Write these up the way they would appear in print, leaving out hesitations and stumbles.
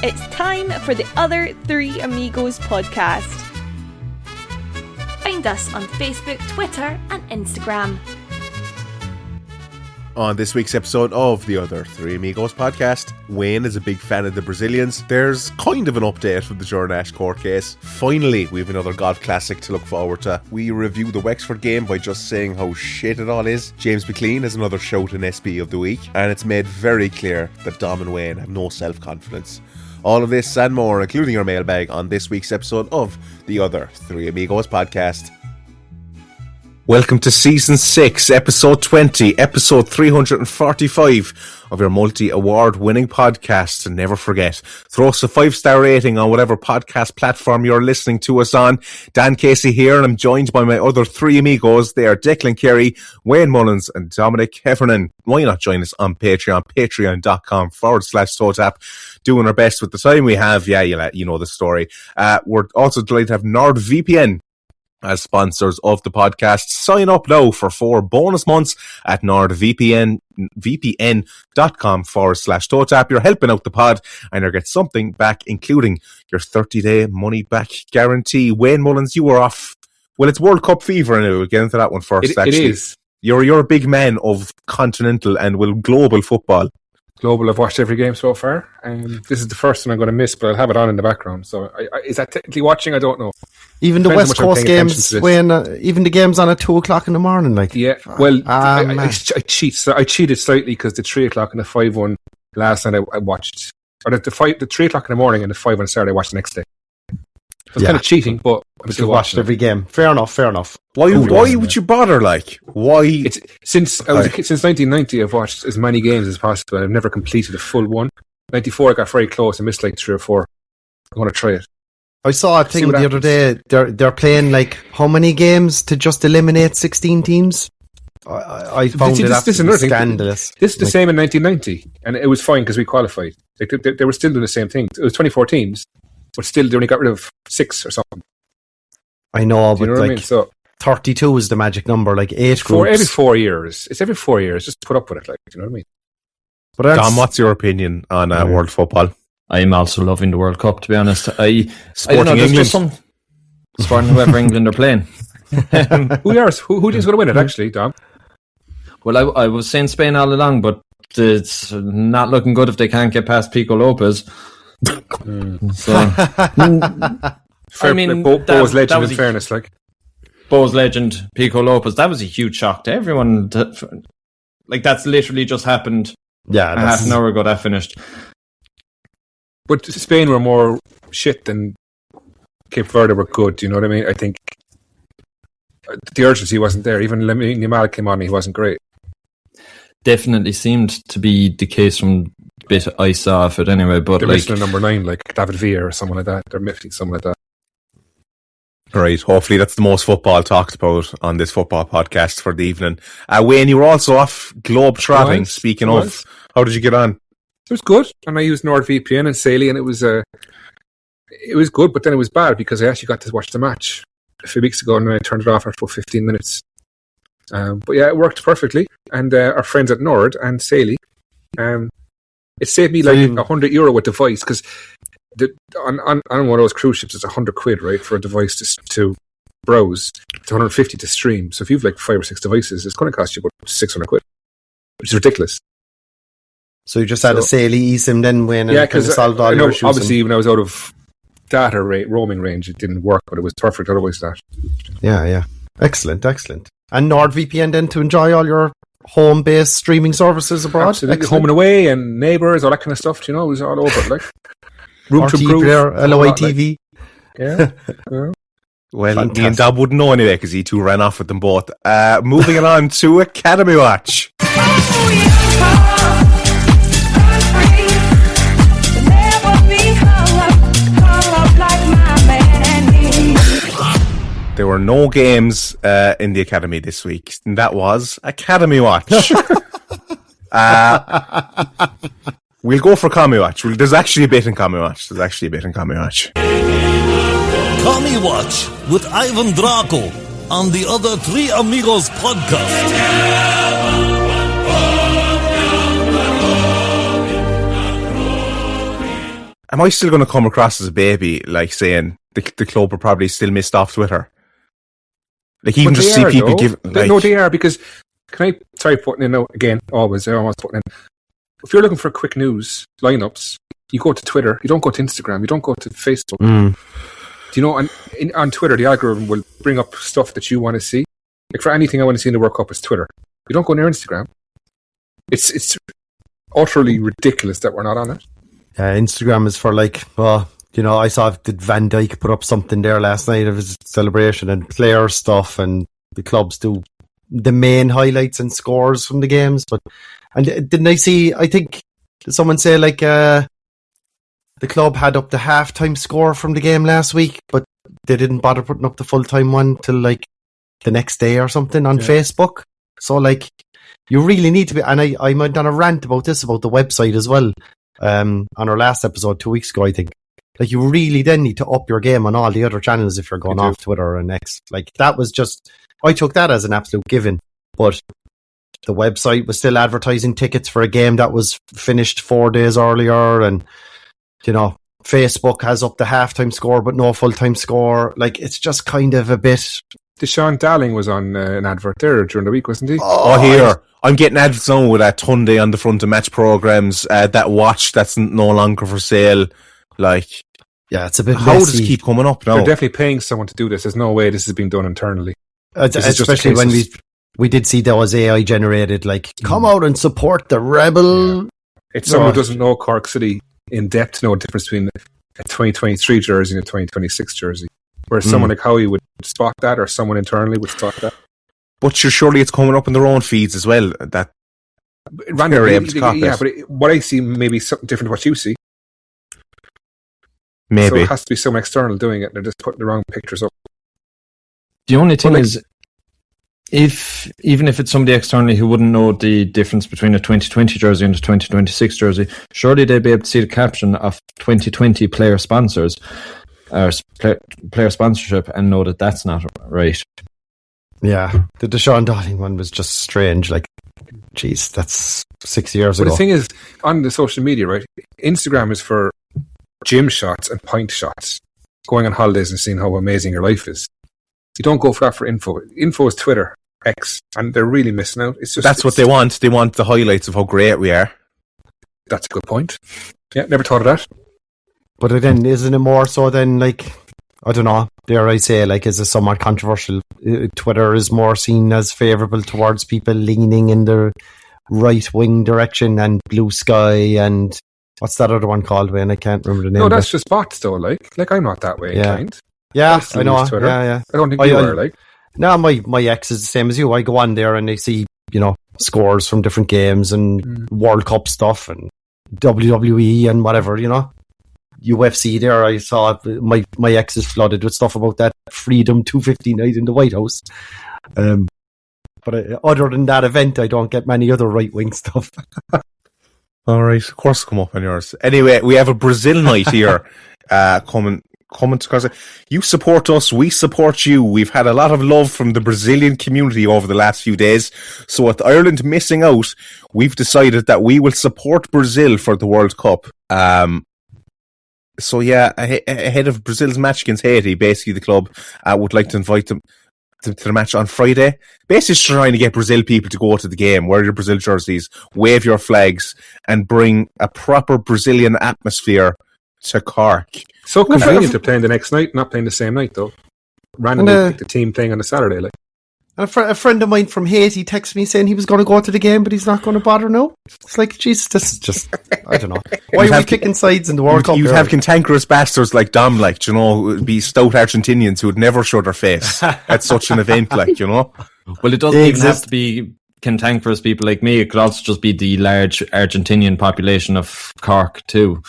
It's time for the Other Three Amigos podcast. Find us on Facebook, Twitter and Instagram. On this week's episode of the Other Three Amigos podcast, Wayne is a big fan of the Brazilians. There's kind of an update from the Jordan Cork case. Finally, we have another golf classic to look forward to. We review the Wexford game by just saying how shit it all is. James McLean has another shout in SB of the week, and it's made very clear that Dom and Wayne have no self-confidence. All of this and more, including our mailbag, on this week's episode of the Other Three Amigos podcast. Welcome to Season 6, Episode 20, Episode 345 of your multi-award winning podcast. And never forget, throw us a 5-star rating on whatever podcast platform you're listening to us on. Dan Casey here, and I'm joined by my other three amigos. They are Declan Carey, Wayne Mullins, and Dominic Heffernan. Why not join us on Patreon, patreon.com/TOTAP. Doing our best with the time we have. Yeah, you know the story. We're also delighted to have NordVPN as sponsors of the podcast. Sign up now for 4 bonus months at nordvpn.com/TOTAP. You're helping out the pod and you'll get something back, including your 30-day money-back guarantee. Wayne Mullins, you were off. Well, it's World Cup fever now. We'll get into that one first, actually. It is. You're a big man of continental and global football. Global, I've watched every game so far. This is the first one I'm going to miss, but I'll have it on in the background. So is that technically watching? I don't know. Even the West Coast games, when even the games on at 2 o'clock in the morning, like well, I cheat. I cheated slightly because the 3 o'clock and the 5-1 last night I watched, or the 3 o'clock in the morning and the 5 on Saturday I watched the next day. So it's kind of cheating, but I'm still watching every game. Fair enough. Why would you bother? Like, why? It's since 1990, I've watched as many games as possible. I've never completed a full one. 94, I got very close. I missed like 3 or 4. I want to try it. I saw a thing the other day. They're playing like how many games to just eliminate 16 teams? I found it absolutely scandalous. This is the same in 1990, and it was fine because we qualified. They were still doing the same thing. It was 24 teams, but still they only got rid of 6 or something. I know, but you know what I mean? So 32 is the magic number. Like 8 groups. Every 4 years. It's every 4 years. Just put up with it. Like, do you know what I mean? But Dom, what's your opinion on world football? I'm also loving the World Cup, to be honest. I don't know, England. Just some supporting whoever England are playing. Who do you think's going to win it, actually, Dom? Well, I was saying Spain all along, but it's not looking good if they can't get past Pico Lopez. Bo's legend, in fairness, like. Bo's legend, Pico Lopez, that was a huge shock to everyone. Like, that's literally just happened half an hour ago, that finished. But Spain were more shit than Cape Verde were good, you know what I mean? I think the urgency wasn't there. Even Lamine Yamal came on, he wasn't great. Definitely seemed to be the case from the bit I saw of it anyway. But they're missing a number 9, like David Villa or someone like that. They're missing someone like that. Right, hopefully that's the most football talked about on this football podcast for the evening. Wayne, you were also off globe trotting. Speaking of, how did you get on? It was good, and I used NordVPN and Saily, and it was good, but then it was bad because I actually got to watch the match a few weeks ago, and then I turned it off after 15 minutes. But yeah, it worked perfectly, and our friends at Nord and Saily, it saved me like €100 a device because on one of those cruise ships it's £100, right, for a device to browse. It's £150 to stream. So if you've like 5 or 6 devices, it's going to cost you about £600, which is ridiculous. So you just had a Saily eSIM then, Wayne, and because solved all your issues. Obviously, when I was out of data roaming range, it didn't work, but it was perfect otherwise. That. Yeah. Excellent. And NordVPN then to enjoy all your home-based streaming services abroad. Absolutely. Home and away and neighbours, all that kind of stuff. You know, it was all over. Like room to improve, LOI TV. Yeah. Well, fantastic. Me and Dob wouldn't know anyway because he too ran off with them both. Moving on to Academy Watch. There were no games in the Academy this week, and that was Academy Watch. We'll go for Commie Watch. There's actually a bit in Commie Watch. Commie Watch with Ivan Draco on the Other Three Amigos podcast. am I still going to come across as a baby, like saying the club are probably still missed off Twitter? Like you can just see people give. Like, no, they are, because putting in again. Always putting in. If you're looking for quick news lineups, you go to Twitter. You don't go to Instagram. You don't go to Facebook. Do you know? On Twitter, the algorithm will bring up stuff that you want to see. Like for anything I want to see in the World Cup, it's Twitter. You don't go near Instagram. It's utterly ridiculous that we're not on it. Instagram is for like, I saw did Van Dijk put up something there last night of his celebration and player stuff, and the clubs do the main highlights and scores from the games. And didn't I see? I think someone say like the club had up the halftime score from the game last week, but they didn't bother putting up the full time one till like the next day or something on Facebook. So like, you really need to be. And I went on a rant about this about the website as well. On our last episode 2 weeks ago, I think. Like, you really then need to up your game on all the other channels if you're going off Twitter and X. Like, that was just, I took that as an absolute given. But the website was still advertising tickets for a game that was finished 4 days earlier. And, Facebook has up the halftime score, but no full-time score. Like, it's just kind of a bit. Deshaun Darling was on an advert there during the week, wasn't he? Here. I'm getting adverts on with that Tunde on the front of match programs, that watch that's no longer for sale. Like, yeah, it's a bit how messy. does it keep coming up now? They're definitely paying someone to do this. There's no way this is being done internally. Especially when we did see those AI generated, like, come out and support the rebel. Yeah. It's someone who doesn't know Cork City in depth to know the difference between a 2023 jersey and a 2026 jersey. Whereas someone like Howie would spot that, or someone internally would spot that. But surely it's coming up in their own feeds as well. That but what I see maybe something different to what you see. Maybe. So it has to be someone external doing it, and they're just putting the wrong pictures up. The only thing is, even if it's somebody externally who wouldn't know the difference between a 2020 jersey and a 2026 jersey, surely they'd be able to see the caption of 2020 player sponsors, or player sponsorship, and know that that's not right. Yeah, the Deshaun Darling one was just strange. Like, geez, that's 6 years ago. But the thing is, on the social media, right, Instagram is for gym shots and pint shots, going on holidays and seeing how amazing your life is. You don't go for that for info. Info is Twitter, X, and they're really missing out. That's what they want. They want the highlights of how great we are. That's a good point. Yeah, never thought of that. But then, isn't it more so then, like, I don't know, dare I say, like, is it somewhat controversial? Twitter is more seen as favourable towards people leaning in the right-wing direction, and Blue Sky, and what's that other one called, Wayne? I can't remember the name. No, that's just bots, though, like I'm not that way inclined. Yeah, I know. Yeah. I don't think you are, like. No, my ex is the same as you. I go on there and I see, scores from different games and World Cup stuff and WWE and whatever, UFC there. I saw my ex is flooded with stuff about that Freedom 250 night in the White House. But other than that event, I don't get many other right-wing stuff. All right, of course, come up on yours. Anyway, we have a Brazil night here coming because you support us, we support you. We've had a lot of love from the Brazilian community over the last few days. So with Ireland missing out, we've decided that we will support Brazil for the World Cup. So yeah, ahead of Brazil's match against Haiti, basically the club would like to invite them to the match on Friday. Basically trying to get Brazil people to go to the game, wear your Brazil jerseys, wave your flags, and bring a proper Brazilian atmosphere to Cork. So convenient to playing the next night, not playing the same night though. Randomly pick the team playing on a Saturday, like. A friend of mine from Haiti texted me saying he was going to go to the game, but he's not going to bother now. It's like, Jesus, this is just, I don't know. Why are we picking sides in the World Cup? You'd have cantankerous bastards like Dom, like, be stout Argentinians who would never show their face at such an event, like, Well, it doesn't even have to be cantankerous people like me. It could also just be the large Argentinian population of Cork too.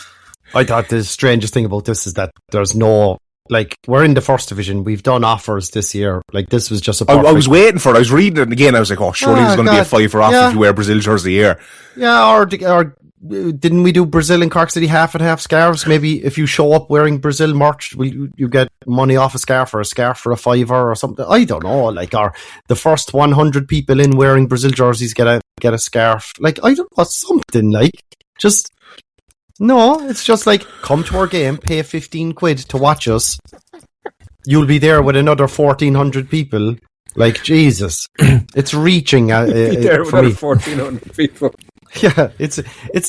I thought the strangest thing about this is that there's no, like, we're in the first division. We've done offers this year. Like, this was just a perfect... I was waiting for it. I was reading it again. I was like, oh, surely there's going to be a $5 offer if you wear a Brazil jersey here. Yeah, or didn't we do Brazil and Cork City half and half scarves? Maybe if you show up wearing Brazil merch, you get money off a scarf for a $5 or something. I don't know. Like, or the first 100 people in wearing Brazil jerseys get a scarf. Like, I don't know, something like, just... No, it's just like, come to our game, pay 15 quid to watch us. You'll be there with another 1,400 people. Like, Jesus. It's reaching there with for me. 1,400 people. Yeah, it's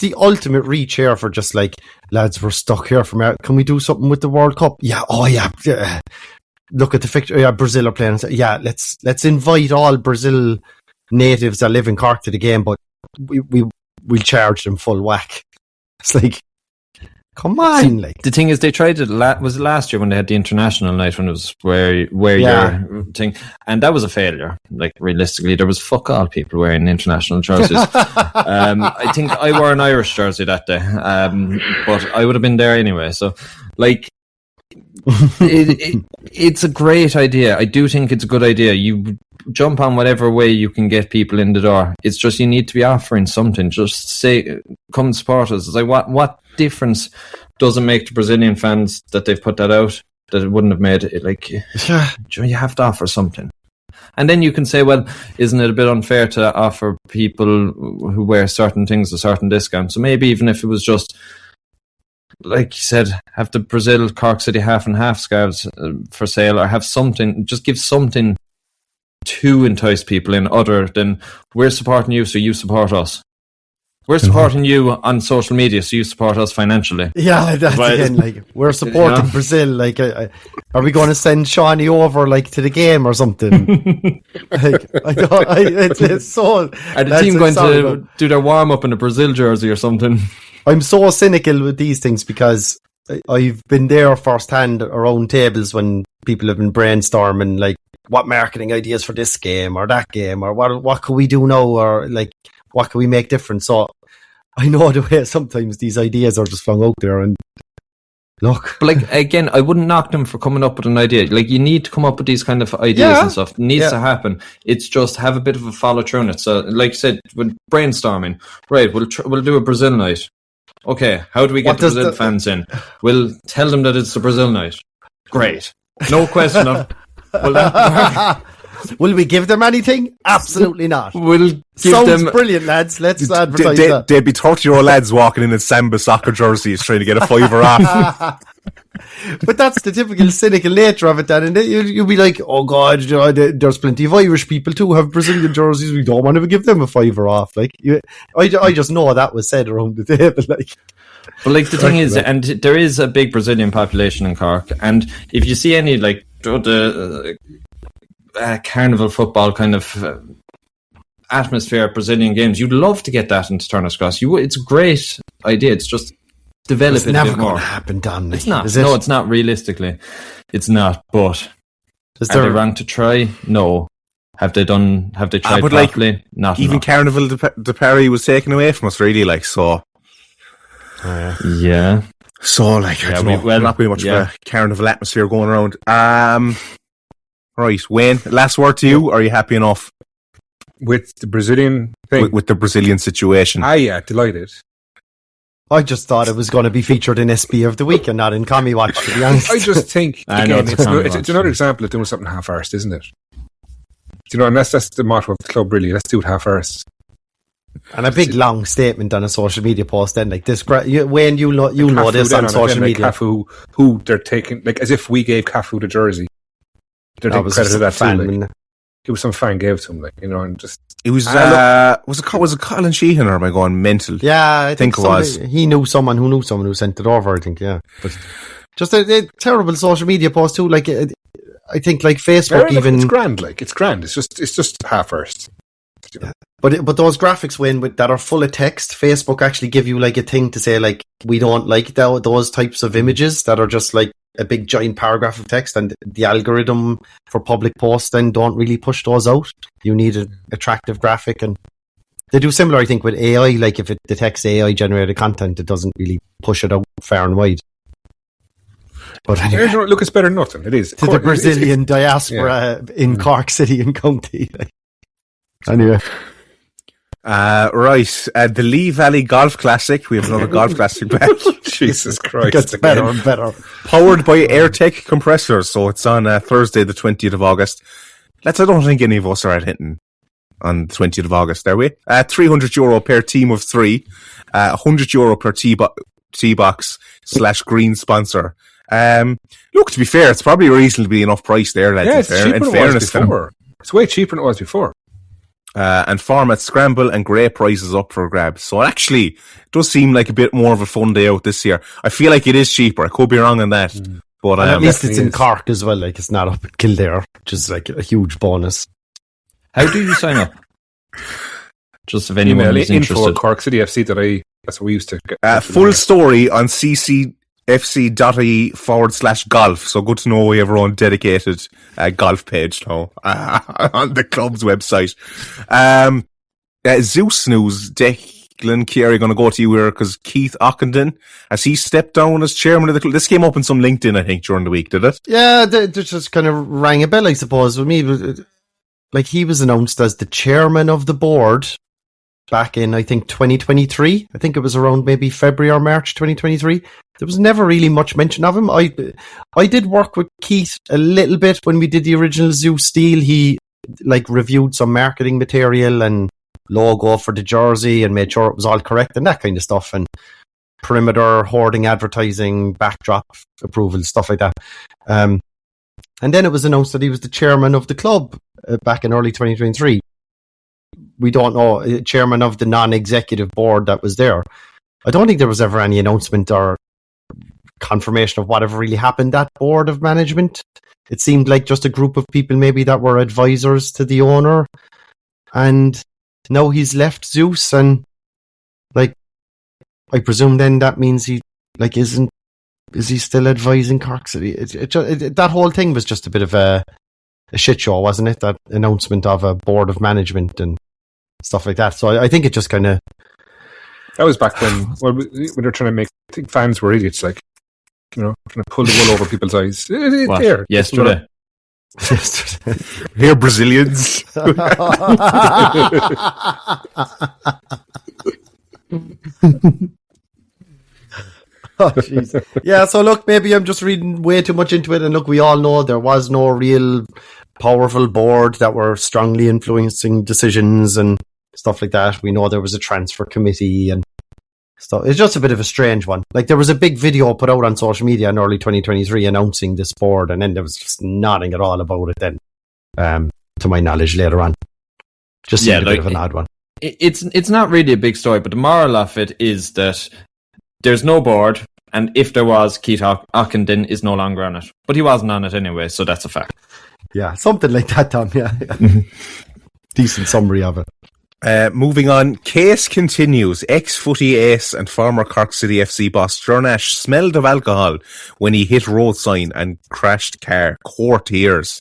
the ultimate reach here for just like, lads, we're stuck here from can we do something with the World Cup? Yeah, yeah. Look at the fixture. Yeah, Brazil are playing. Yeah, let's invite all Brazil natives that live in Cork to the game, but we'll charge them full whack. It's like, come on, like. The thing is, they tried it. Was it last year when they had the international night when it was where your thing, and that was a failure. Like realistically, there was fuck all people wearing international jerseys. I think I wore an Irish jersey that day, but I would have been there anyway. So, like, it's a great idea. I do think it's a good idea. You jump on whatever way you can get people in the door. It's just you need to be offering something. Just say, come support us. It's like, what difference does it make to Brazilian fans that they've put that out that it wouldn't have made it? Like, you have to offer something. And then you can say, well, isn't it a bit unfair to offer people who wear certain things a certain discount? So maybe even if it was just, like you said, have the Brazil Cork City half and half scarves for sale, or have something, just give something to entice people in other than we're supporting you, so you support us. We're supporting you on social media, so you support us financially. Yeah, that's again, like, we're supporting Brazil. Like, are we going to send Shawnee over, like, to the game or something? Like, it's so. Are the team going to do their warm up in a Brazil jersey or something? I'm so cynical with these things because I've been there firsthand around tables when people have been brainstorming, like, what marketing ideas for this game or that game, or what can we do now, or like, what can we make different? So I know the way sometimes these ideas are just flung out there, and look. But like, again, I wouldn't knock them for coming up with an idea. Like, you need to come up with these kind of ideas and stuff. It needs to happen. It's just have a bit of a follow through on it. So, like you said, with brainstorming, right? We'll do a Brazil night. Okay, how do we get the Brazil fans in? We'll tell them that it's the Brazil night. Great, no question of. Will we give them anything? Absolutely not. We'll give Sounds them brilliant, lads. Let's advertise that. They'd be 30-year-old lads walking in Samba soccer jerseys trying to get a fiver off. But that's the typical cynical nature of it, Dan. And you'll be like, oh God, there's plenty of Irish people too who have Brazilian jerseys. We don't want to give them a fiver off. Like, I just know that was said around the table. Like, but like the thing is, and there is a big Brazilian population in Cork, and if you see any like the carnival football kind of atmosphere at Brazilian games, you'd love to get that into Turner's Cross. It's a great idea. It's just develop it a bit more. It's never going to happen, Dan. It's not. No, it's not realistically. It's not. But are they wrong to try? No. Have they tried properly? Like, not even enough. Carnival de Paris was taken away from us, really. Like, so. Yeah. So, like, I don't know, not really much of a carnival atmosphere going around. Right, Wayne, last word to you. Are you happy enough with the Brazilian thing? With the Brazilian situation? Yeah, delighted. I just thought it was going to be featured in SB of the Week and not in Commie Watch, to be honest. I just think, again, it's another example of doing something half-arsed, isn't it? You know, and that's the motto of the club, really. Let's do it half-arsed. And a big long statement on a social media post then, like this. Wayne, you know this on social media. Like Cafu, who they're taking, like, as if we gave Cafu the jersey. They're taking credit to that fan. Like, it was some fan gave to him, like, you know, and just. It was was it Colin Sheehan, or am I going mental? Yeah, I think it was. He knew someone who sent it over, I think, yeah. But just a terrible social media post too, like, I think, like, Facebook even. It's grand, like, it's grand. It's just half-arsed. Yeah. But those graphics, Wayne, that are full of text, Facebook actually give you, like, a thing to say, like, we don't like those types of images that are just like a big giant paragraph of text, and the algorithm for public posts then don't really push those out. You need an attractive graphic, and they do similar, I think, with AI. Like, if it detects AI generated content, it doesn't really push it out far and wide. But anyway, look, it's better than nothing. It is to the Brazilian diaspora in Cork City and County. Like. Anyway. Right, the Lee Valley Golf Classic. We have another golf classic back. Jesus Christ. It gets better and better. Powered by AirTech compressors. So it's on Thursday, the 20th of August. I don't think any of us are at Hinton on the 20th of August, are we? €300 per team of three. €100 per tee tee box / green sponsor. Look, to be fair, it's probably a reasonably enough price there, lads. Yeah, it's cheaper than it was before. It's way cheaper than it was before. And format scramble and grey prizes up for grabs. So it actually does seem like a bit more of a fun day out this year. I feel like it is cheaper. I could be wrong on that. But at least it's in Cork as well. Like, it's not up at Kildare, which is like a huge bonus. How do you sign up? Just if anyone is interested. Info Cork City FC that's what we used to get. Full story on ccfc.ie/golf. So good to know we have our own dedicated golf page now on the club's website. Zeus news. Declan Carey going to go to you here because Keith Ockenden, has he stepped down as chairman of the club? This came up in some LinkedIn, I think, during the week, did it? Yeah, they just kind of rang a bell, I suppose, with me. Like, he was announced as the chairman of the board back in, I think, 2023. I think it was around maybe February or March 2023. There was never really much mention of him. I did work with Keith a little bit when we did the original Zeus deal. He reviewed some marketing material and logo for the jersey and made sure it was all correct and that kind of stuff, and perimeter hoarding, advertising, backdrop approval, stuff like that. And then it was announced that he was the chairman of the club back in early 2023. We don't know, chairman of the non-executive board that was there. I don't think there was ever any announcement or confirmation of whatever really happened at board of management. It seemed like just a group of people maybe that were advisors to the owner, and now he's left Zeus, and I presume then that means he is he still advising Cork City? That whole thing was just a bit of a shit show, wasn't it? That announcement of a board of management and stuff like that. So I think it just kind of... That was back when they're trying to make... I think fans were idiots, trying to pull the wool over people's eyes. Here, yesterday. Here, Brazilians. Oh, jeez. Yeah, so look, maybe I'm just reading way too much into it, and look, we all know there was no real powerful board that were strongly influencing decisions and stuff like that. We know there was a transfer committee and stuff. It's just a bit of a strange one. There was a big video put out on social media in early 2023 announcing this board, and then there was just nothing at all about it then, to my knowledge, later on. Just seemed a bit of an odd one. It's not really a big story, but the moral of it is that there's no board, and if there was, Keith Ockenden is no longer on it. But he wasn't on it anyway, so that's a fact. Yeah, something like that, Tom, yeah. Decent summary of it. Moving on, case continues. Ex-footy ace and former Cork City FC boss Jornash smelled of alcohol when he hit road sign and crashed car. Court tears.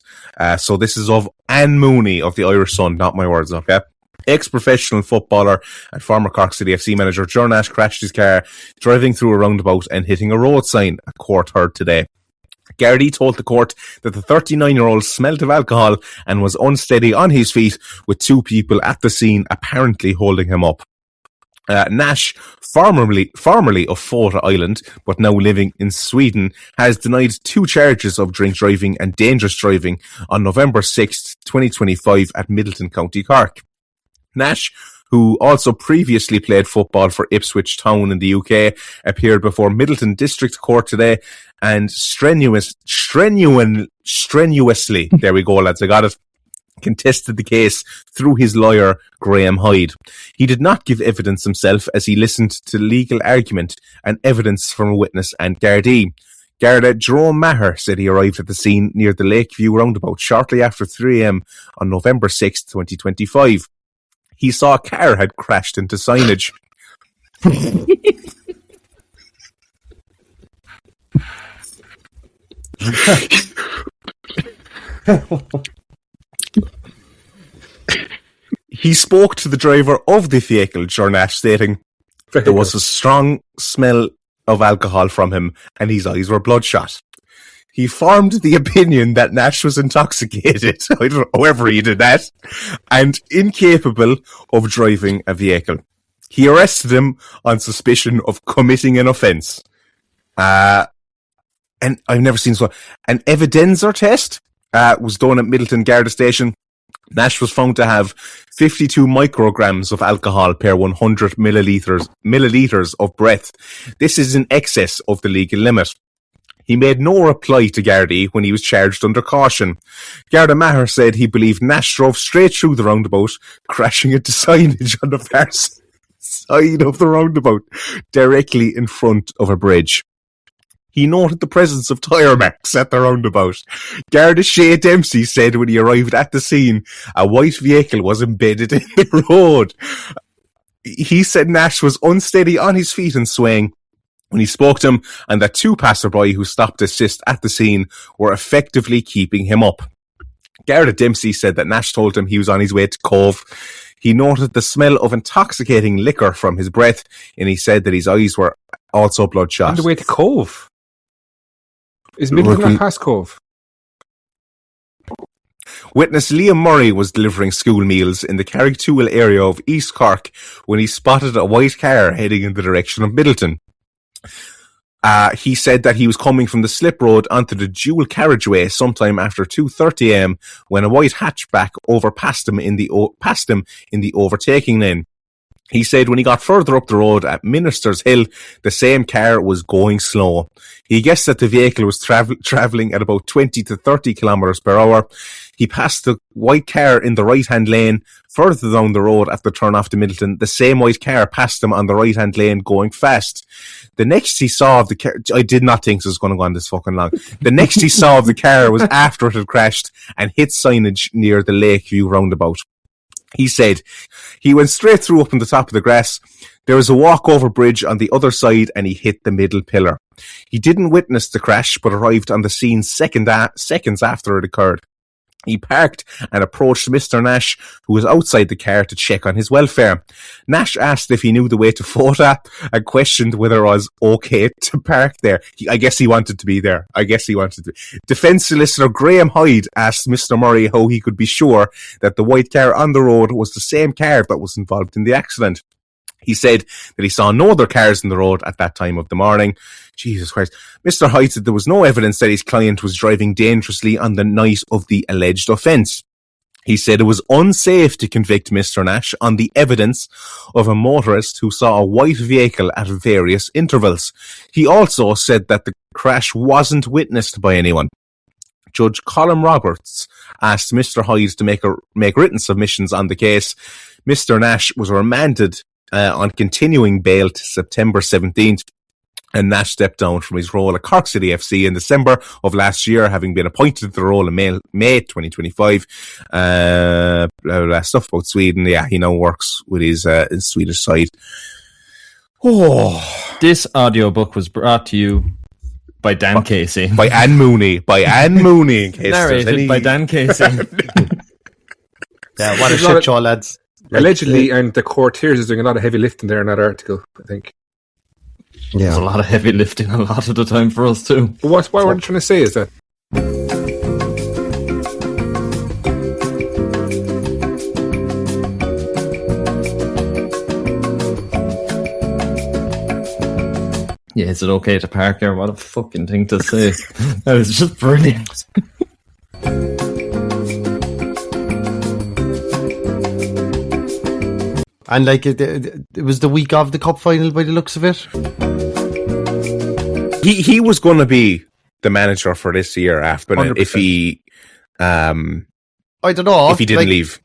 So this is of Anne Mooney of the Irish Sun, not my words, okay? Ex-professional footballer and former Cork City FC manager Jornash crashed his car driving through a roundabout and hitting a road sign, a court heard today. Gardaí told the court that the 39-year-old smelt of alcohol and was unsteady on his feet, with two people at the scene apparently holding him up. Nash, formerly of Fota Island, but now living in Sweden, has denied 2 charges of drink driving and dangerous driving on November 6th, 2025 at Middleton, County Cork. Nash, who also previously played football for Ipswich Town in the UK, appeared before Middleton District Court today and strenuously, there we go lads, I got it, contested the case through his lawyer, Graham Hyde. He did not give evidence himself as he listened to legal argument and evidence from a witness and Gardaí. Garda Jerome Maher said he arrived at the scene near the Lakeview roundabout shortly after 3 a.m. on November 6, 2025. He saw a car had crashed into signage. He spoke to the driver of the vehicle, Jornash, stating there was a strong smell of alcohol from him and his eyes were bloodshot. He formed the opinion that Nash was intoxicated, however he did that, and incapable of driving a vehicle. He arrested him on suspicion of committing an offence. And I've never seen so. An evidenzer test was done at Middleton Garda Station, Nash was found to have 52 micrograms of alcohol per 100 milliliters of breath. This is in excess of the legal limit. He made no reply to Gardaí when he was charged under caution. Garda Maher said he believed Nash drove straight through the roundabout, crashing into signage on the far side of the roundabout, directly in front of a bridge. He noted the presence of tyre marks at the roundabout. Garda Shea Dempsey said when he arrived at the scene, a white vehicle was embedded in the road. He said Nash was unsteady on his feet and swaying when he spoke to him, and that two passersby who stopped to assist at the scene were effectively keeping him up. Garda Dempsey said that Nash told him he was on his way to Cove. He noted the smell of intoxicating liquor from his breath, and he said that his eyes were also bloodshot. On the way to Cove? Is Middleton not past Cove? Witness Liam Murray was delivering school meals in the Carrigtwohill area of East Cork when he spotted a white car heading in the direction of Middleton. He said that he was coming from the slip road onto the dual carriageway sometime after 2:30 a.m. when a white hatchback passed him in the overtaking lane. He said when he got further up the road at Minister's Hill, the same car was going slow. He guessed that the vehicle was travelling at about 20 to 30 kilometres per hour. He passed the white car in the right-hand lane. Further down the road after turn off to Middleton, the same white car passed him on the right-hand lane going fast. The next he saw of the car, I did not think this was going to go on this fucking long. The next he saw of the car was after it had crashed and hit signage near the Lakeview roundabout. He said he went straight through up on the top of the grass. There was a walkover bridge on the other side and he hit the middle pillar. He didn't witness the crash but arrived on the scene seconds after it occurred. He parked and approached Mr. Nash, who was outside the car, to check on his welfare. Nash asked if he knew the way to TOTAP and questioned whether it was okay to park there. I guess he wanted to be there. Defence solicitor Graham Hyde asked Mr. Murray how he could be sure that the white car on the road was the same car that was involved in the accident. He said that he saw no other cars in the road at that time of the morning. Jesus Christ. Mr. Hyde said there was no evidence that his client was driving dangerously on the night of the alleged offence. He said it was unsafe to convict Mr. Nash on the evidence of a motorist who saw a white vehicle at various intervals. He also said that the crash wasn't witnessed by anyone. Judge Colin Roberts asked Mr. Hyde to make written submissions on the case. Mr. Nash was remanded on continuing bail to September 17th, and Nash stepped down from his role at Cork City FC in December of last year, having been appointed to the role in May 2025. Stuff about Sweden, yeah, he now works with his Swedish side. Oh, This audiobook was brought to you by Dan Casey. By Anne Mooney. In case Narrated by Dan Casey. Yeah, what a shit show, lads. Allegedly, and the Courtiers is doing a lot of heavy lifting there in that article, I think. There's a lot of heavy lifting a lot of the time for us too. But what we're trying to say is that yeah, is it okay to park here? What a fucking thing to say. That was just brilliant. And like it was the week of the cup final by the looks of it. He was going to be the manager for this year after 100%. if he I don't know if he didn't leave.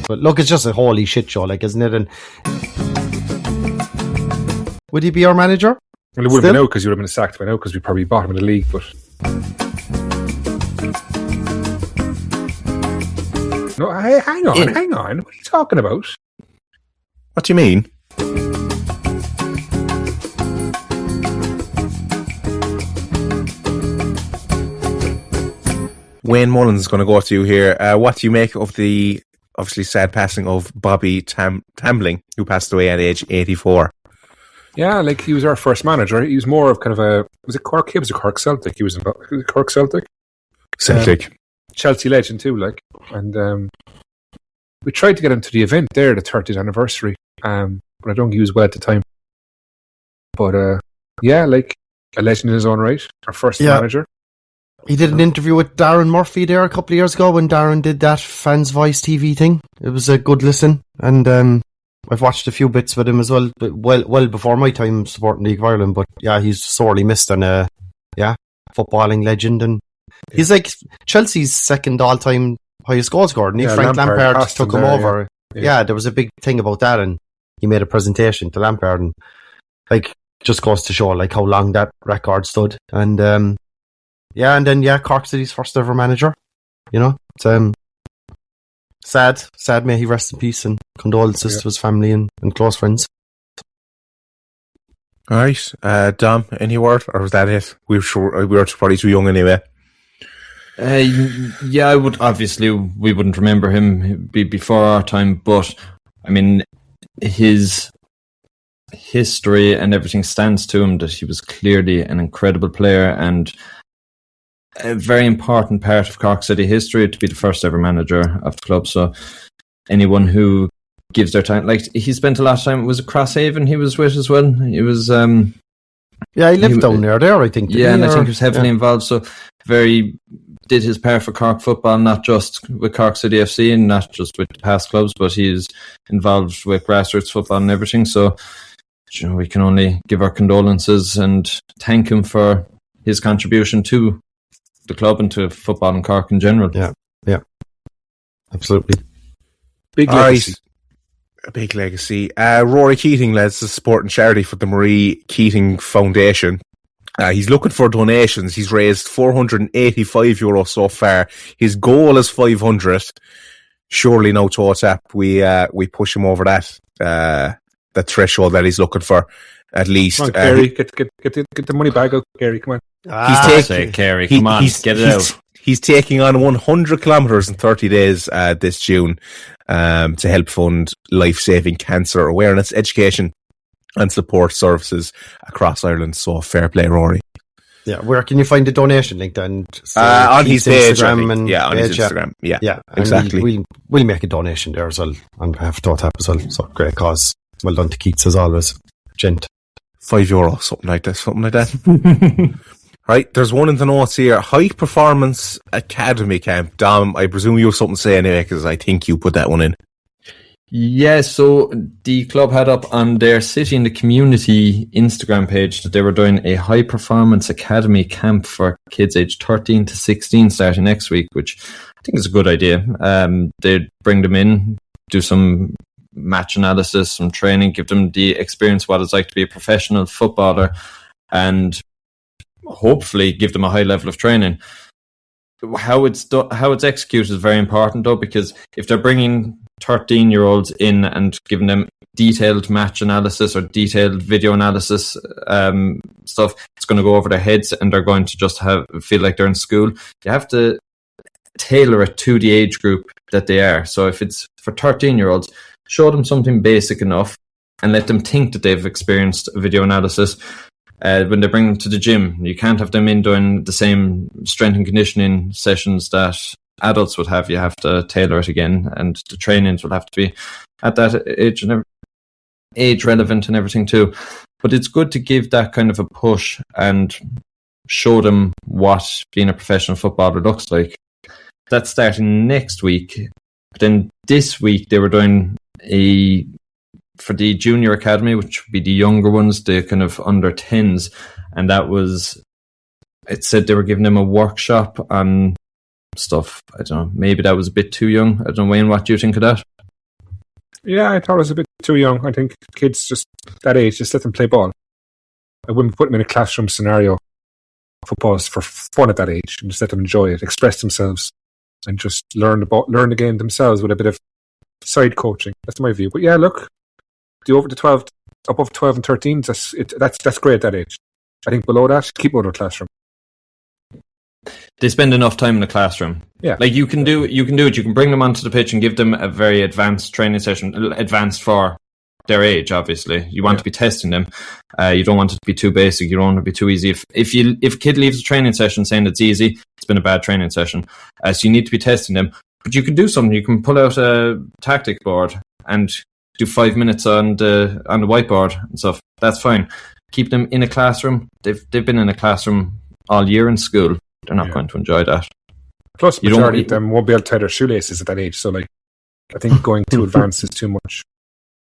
But look, it's just a holy shit show, like, isn't it? And would he be our manager? well, it would have been out because you would have been sacked by now because we probably bottom of the league. But no, hang on. What are you talking about? What do you mean? Wayne Mullins is going to go to you here. What do you make of the obviously sad passing of Bobby Tambling, who passed away at age 84? Yeah, like he was our first manager. He was more of kind of a... Was it Cork Hibs or Cork Celtic? He was Cork Celtic. Celtic. Chelsea legend too, like. And we tried to get him to the event there, the 30th anniversary. But I don't think he was well at the time. But yeah, like a legend in his own right. Our first manager. He did an interview with Darren Murphy there a couple of years ago when Darren did that Fans Voice TV thing. It was a good listen, and I've watched a few bits with him as well, but well before my time supporting League of Ireland. But yeah, he's sorely missed, and footballing legend, and he's like Chelsea's second all-time highest goal scorer. And Frank Lampard took him over. Yeah, there was a big thing about that, and he made a presentation to Lampard, and like just goes to show like how long that record stood, and. Cork City's first ever manager. You know, it's sad. May he rest in peace, and condolences to his family and close friends. All right, Dom, any word, or was that it? We were probably too young anyway. I would obviously we wouldn't remember him before our time, but I mean his history and everything stands to him that he was clearly an incredible player and a very important part of Cork City history to be the first ever manager of the club. So anyone who gives their time, like he spent a lot of time, was it Crosshaven he was with as well? He was he lived down there I think. I think he was heavily involved, so did his part for Cork football, not just with Cork City FC and not just with the past clubs, but he's involved with grassroots football and everything. So we can only give our condolences and thank him for his contribution to the club and to football in Cork in general. Yeah, absolutely. Big legacy. A big legacy. Rory Keating leads the support and charity for the Marie Keating Foundation. He's looking for donations. He's raised €485 so far. His goal is 500. Surely no TOTAP. We push him over that threshold that he's looking for at least. Come on, Gary, get the money back out, Gary. Come on. Kerry, come on, get it out. He's taking on 100 kilometres in 30 days this June to help fund life-saving cancer awareness, education and support services across Ireland. So fair play, Rory. Yeah, where can you find the donation link then? On his page, Instagram on his Instagram. Yeah, exactly. We'll make a donation there as well on behalf of TOTAP as well. So great cause. Well done to Keats as always. Gent. €5, something like that. Right, there's one in the notes here. High Performance Academy Camp. Dom, I presume you have something to say anyway, because I think you put that one in. Yeah, so the club had up on their City in the Community Instagram page that they were doing a High Performance Academy Camp for kids aged 13 to 16 starting next week, which I think is a good idea. They'd bring them in, do some match analysis, some training, give them the experience what it's like to be a professional footballer, and hopefully give them a high level of training. How it's executed is very important though, because if they're bringing 13-year-olds in and giving them detailed match analysis or detailed video analysis stuff, it's going to go over their heads and they're going to just feel like they're in school. You have to tailor it to the age group that they are. So if it's for 13-year-olds, show them something basic enough and let them think that they've experienced video analysis. When they bring them to the gym, you can't have them in doing the same strength and conditioning sessions that adults would have. You have to tailor it again, and the trainings will have to be at that age and age relevant and everything too. But it's good to give that kind of a push and show them what being a professional footballer looks like. That's starting next week. Then this week they were doing for the junior academy, which would be the younger ones, the kind of under 10s, and it said they were giving them a workshop on stuff. I don't know, maybe that was a bit too young. I don't know, Wayne, what do you think of that? Yeah, I thought it was a bit too young. I think kids just that age, just let them play ball. I wouldn't put them in a classroom scenario. Football is for fun at that age, and just let them enjoy it, express themselves, and just learn the game themselves with a bit of side coaching. That's my view. But yeah, look, the above 12 and 13, that's great at that age. I think below that, keep out of the classroom. They spend enough time in the classroom. Yeah, like you can do it. You can bring them onto the pitch and give them a very advanced training session, advanced for their age. Obviously, you want to be testing them. You don't want it to be too basic. You don't want it to be too easy. If a kid leaves a training session saying it's easy, it's been a bad training session. So you need to be testing them. But you can do something. You can pull out a tactic board and do 5 minutes on the whiteboard and stuff. That's fine. Keep them in a classroom. They've been in a classroom all year in school. They're not going to enjoy that. Plus, You majority don't- of them won't be able to tie their shoelaces at that age. So, like, I think going too advanced is too much.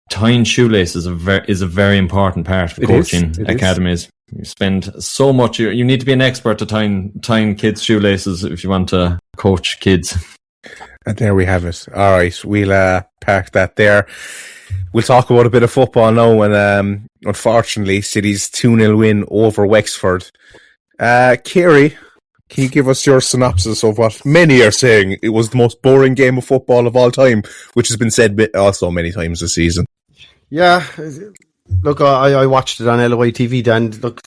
Tying shoelaces is a very important part of It is, coaching it is. academies. You spend so much. You need to be an expert at tying kids' shoelaces if you want to coach kids. And there we have it. All right, we'll park that there. We'll talk about a bit of football now. And unfortunately, City's 2-0 win over Wexford. Kerry, can you give us your synopsis of what many are saying it was the most boring game of football of all time, which has been said also many times this season? Yeah, look, I watched it on LOI TV, Dan. Look,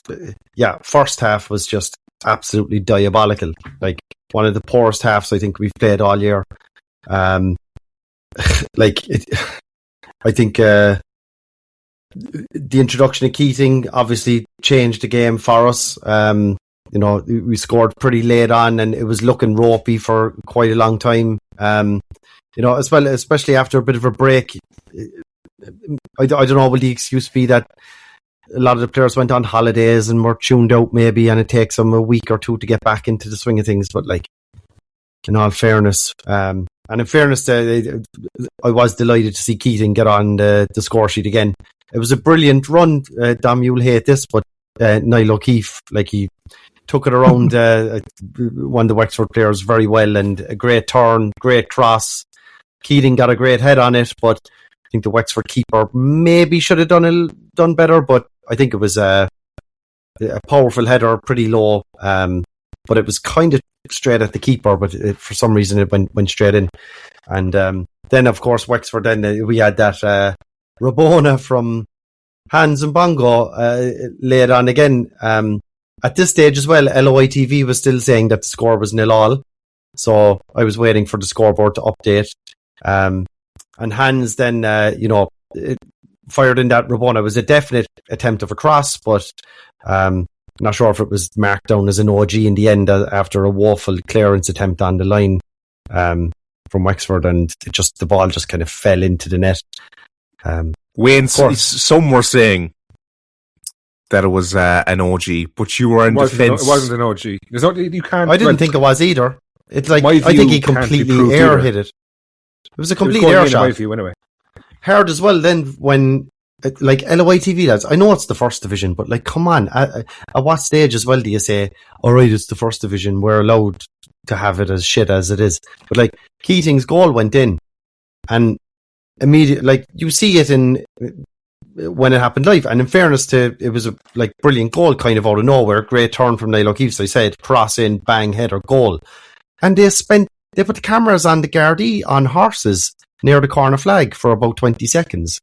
yeah, first half was just absolutely diabolical. Like, one of the poorest halves I think we've played all year. I think the introduction of Keating obviously changed the game for us. We scored pretty late on, and it was looking ropey for quite a long time. As well, especially after a bit of a break. I don't know, will the excuse be that a lot of the players went on holidays and were tuned out maybe, and it takes them a week or two to get back into the swing of things. But, like, in all fairness, and in fairness, I was delighted to see Keating get on the score sheet again. It was a brilliant run. Dom, you'll hate this, but Niall O'Keefe, like, he took it around one of the Wexford players very well, and a great turn, great cross. Keating got a great head on it, but I think the Wexford keeper maybe should have done better, but I think it was a powerful header, pretty low, but it was kind of straight at the keeper, but for some reason it went straight in. And then, of course, Wexford, then we had that Rabona from Hans and Bongo laid on again. At this stage as well, LOI TV was still saying that the score was 0-0, so I was waiting for the scoreboard to update. And Hans then, fired in that Rabona. It was a definite attempt of a cross, but not sure if it was marked down as an OG in the end after a woeful clearance attempt on the line from Wexford, and the ball just kind of fell into the net. Wayne, some were saying that it was an OG, but you were in defence. It wasn't an OG. You can't. I didn't think it was either. It's like, My I think view he can't be completely proved air either. hit it. It was a It was complete going air in, in my shot. view, anyway. Hard as well then when, like, LOI TV lads, I know it's the first division, but, like, come on, at what stage as well do you say, alright, it's the first division, we're allowed to have it as shit as it is? But, like, Keating's goal went in, and immediately, like, you see it when it happened live, and in fairness it was a, like, brilliant goal kind of out of nowhere, great turn from Niall O'Keefe, so I said, cross in, bang, header, goal. And they put the cameras on the Gardaí on horses near the corner flag for about 20 seconds.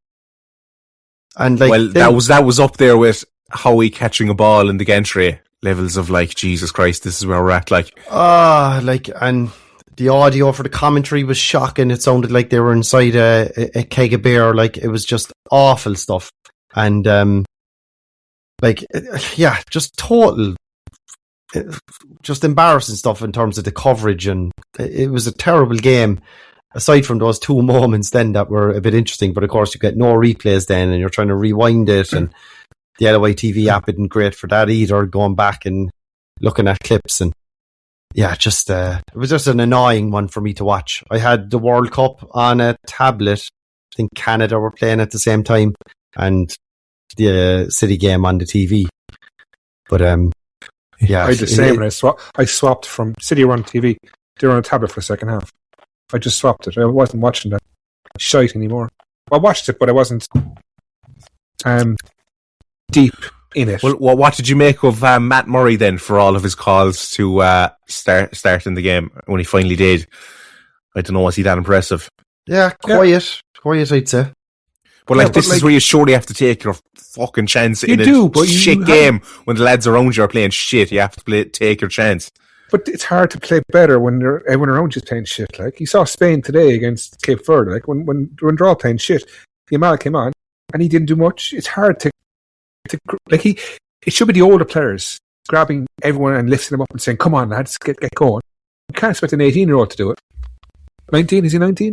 And, like, Well, that was up there with Howie catching a ball in the gantry levels of, like, Jesus Christ, this is where we're at. Like, and the audio for the commentary was shocking. It sounded like they were inside a keg of beer. Like, it was just awful stuff. And, just total, just embarrassing stuff in terms of the coverage. And it was a terrible game. Aside from those two moments then that were a bit interesting, but of course you get no replays then, and you're trying to rewind it, and the LOI TV app isn't great for that either, going back and looking at clips, and yeah, just it was just an annoying one for me to watch. I had the World Cup on a tablet. I think Canada were playing at the same time, and the City game on the TV. But yeah, I did the same, and I swapped from City were on TV. They were on a tablet for the second half. I just swapped it. I wasn't watching that shite anymore. I watched it, but I wasn't deep in it. well, what did you make of Matt Murray then for all of his calls to start in the game when he finally did? I don't know, was he that impressive? yeah, quiet, I'd say. But this is where you surely have to take your fucking chance in a shit game when the lads around you are playing shit. You have to take your chance. But it's hard to play better when everyone around you is playing shit. Like, you saw Spain today against Cape Verde. Like, when they're all playing shit, Yamal came on and he didn't do much. It's hard to like, it should be the older players grabbing everyone and lifting them up and saying, "Come on, lads, get going." You can't expect an 18-year-old to do it. 19? Is he 19?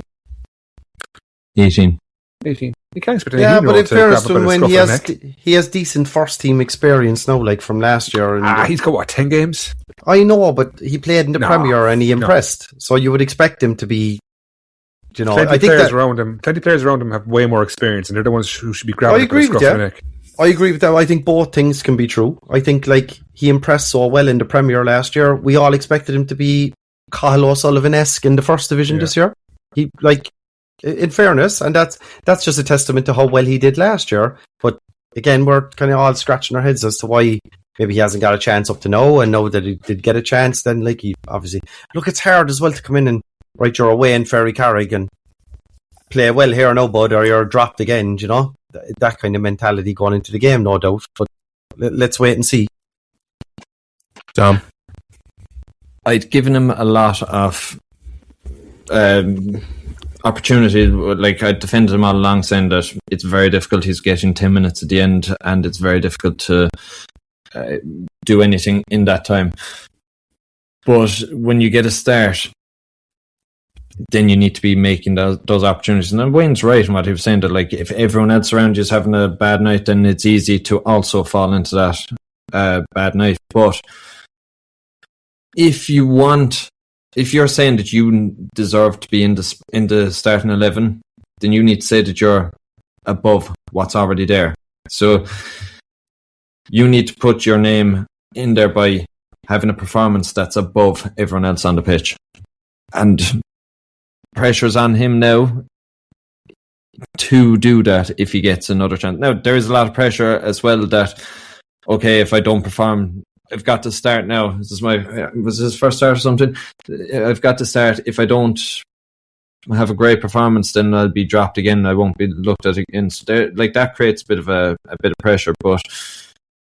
18. 18. You can't expect an 18-year-old Yeah, but in to grab fairness a to bit him, of when scruff of the neck. he has decent first team experience now, like from last year. And He's got, what, 10 games? I know, but he played in the Premier and he impressed. So you would expect him to be, Plenty of players around him have way more experience, and they're the ones who should be grabbing the scruff of the neck. I agree with that. I think both things can be true. I think he impressed so well in the Premier last year. We all expected him to be Cathal O'Sullivan-esque in the First Division this year. He in fairness, and that's just a testament to how well he did last year. But again, we're kind of all scratching our heads as to why maybe he hasn't got a chance up to now, and now that he did get a chance, then he obviously it's hard as well to come in and you're away in Ferry Carrig and play well here now, bud, or you're dropped again. That kind of mentality going into the game, no doubt. But let's wait and see. Tom, I'd given him a lot of opportunity. I defended him all along, saying that it's very difficult. He's getting 10 minutes at the end, and it's very difficult to do anything in that time. But when you get a start, then you need to be making those opportunities. And Wayne's right in what he was saying, that if everyone else around you is having a bad night, then it's easy to also fall into that bad night. But if you're saying that you deserve to be in the starting 11, then you need to say that you're above what's already there. So you need to put your name in there by having a performance that's above everyone else on the pitch. And pressure's on him now to do that if he gets another chance. Now, there is a lot of pressure as well that, okay, if I don't perform, I've got to start now. Was this first start or something? I've got to start. If I don't have a great performance, then I'll be dropped again. I won't be looked at again. So that creates a bit of pressure. But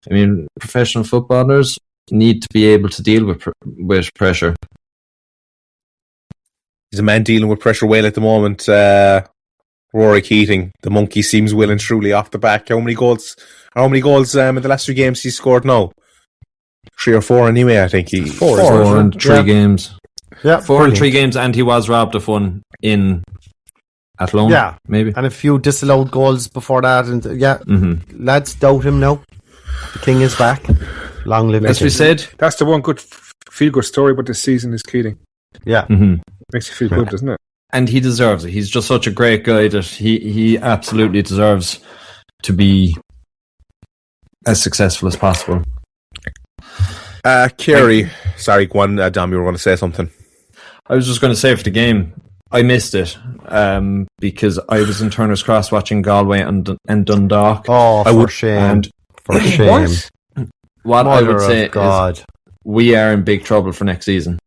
I mean, professional footballers need to be able to deal with pressure. He's a man dealing with pressure well at the moment. Rory Keating, the monkey, seems well and truly off the back. How many goals in the last 3 games he's scored now? 3 or 4 anyway, I think. Four in 3 games. Yeah, 4 in 3 games, and he was robbed of one at loan. Yeah, maybe. And a few disallowed goals before that. And lads, doubt him now. The king is back. Long live As we said, that's the one good feel-good story about this season is Keating. Yeah. Makes you feel good, doesn't it? And he deserves it. He's just such a great guy that he absolutely deserves to be as successful as possible. Kerry, sorry, go on, Dom, you were going to say something. I was just going to say for the game, I missed it because I was in Turner's Cross watching Galway and Dundalk. Oh, for shame. For shame. What I would say is we are in big trouble for next season.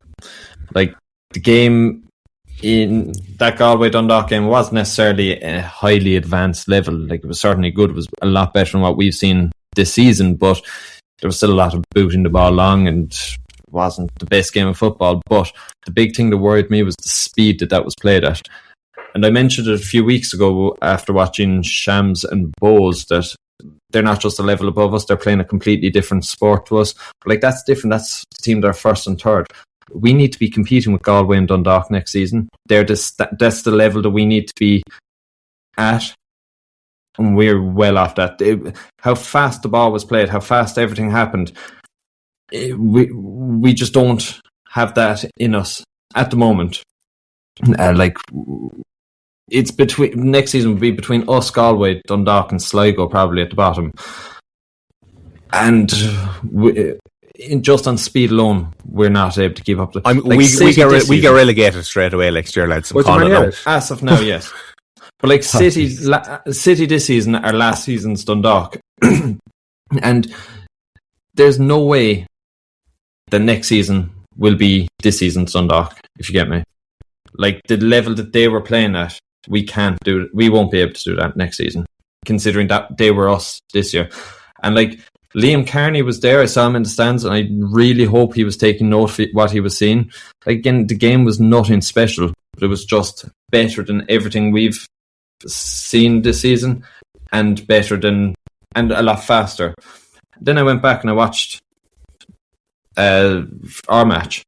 The game in that Galway-Dundalk game wasn't necessarily a highly advanced level. It was certainly good. It was a lot better than what we've seen this season, but there was still a lot of booting the ball long and it wasn't the best game of football. But the big thing that worried me was the speed that was played at. And I mentioned it a few weeks ago after watching Shams and Bowes that they're not just a level above us, they're playing a completely different sport to us. But that's different. That's the team that are first and third. We need to be competing with Galway and Dundalk next season. That's the level that we need to be at. And we're well off that. How fast the ball was played, how fast everything happened. We just don't have that in us at the moment. It's between next season will be between us, Galway, Dundalk, and Sligo probably at the bottom. And just on speed alone, we're not able to keep up. We get relegated straight away next year, lads. As of now, yes. But City this season are last season's Dundalk, and there's no way the next season will be this season's Dundalk. If you get me, the level that they were playing at, we can't do it. We won't be able to do that next season, considering that they were us this year. And Liam Carney was there. I saw him in the stands, and I really hope he was taking note of what he was seeing. Again, the game was nothing special, but it was just better than everything we've seen this season, and a lot faster. Then I went back and I watched our match,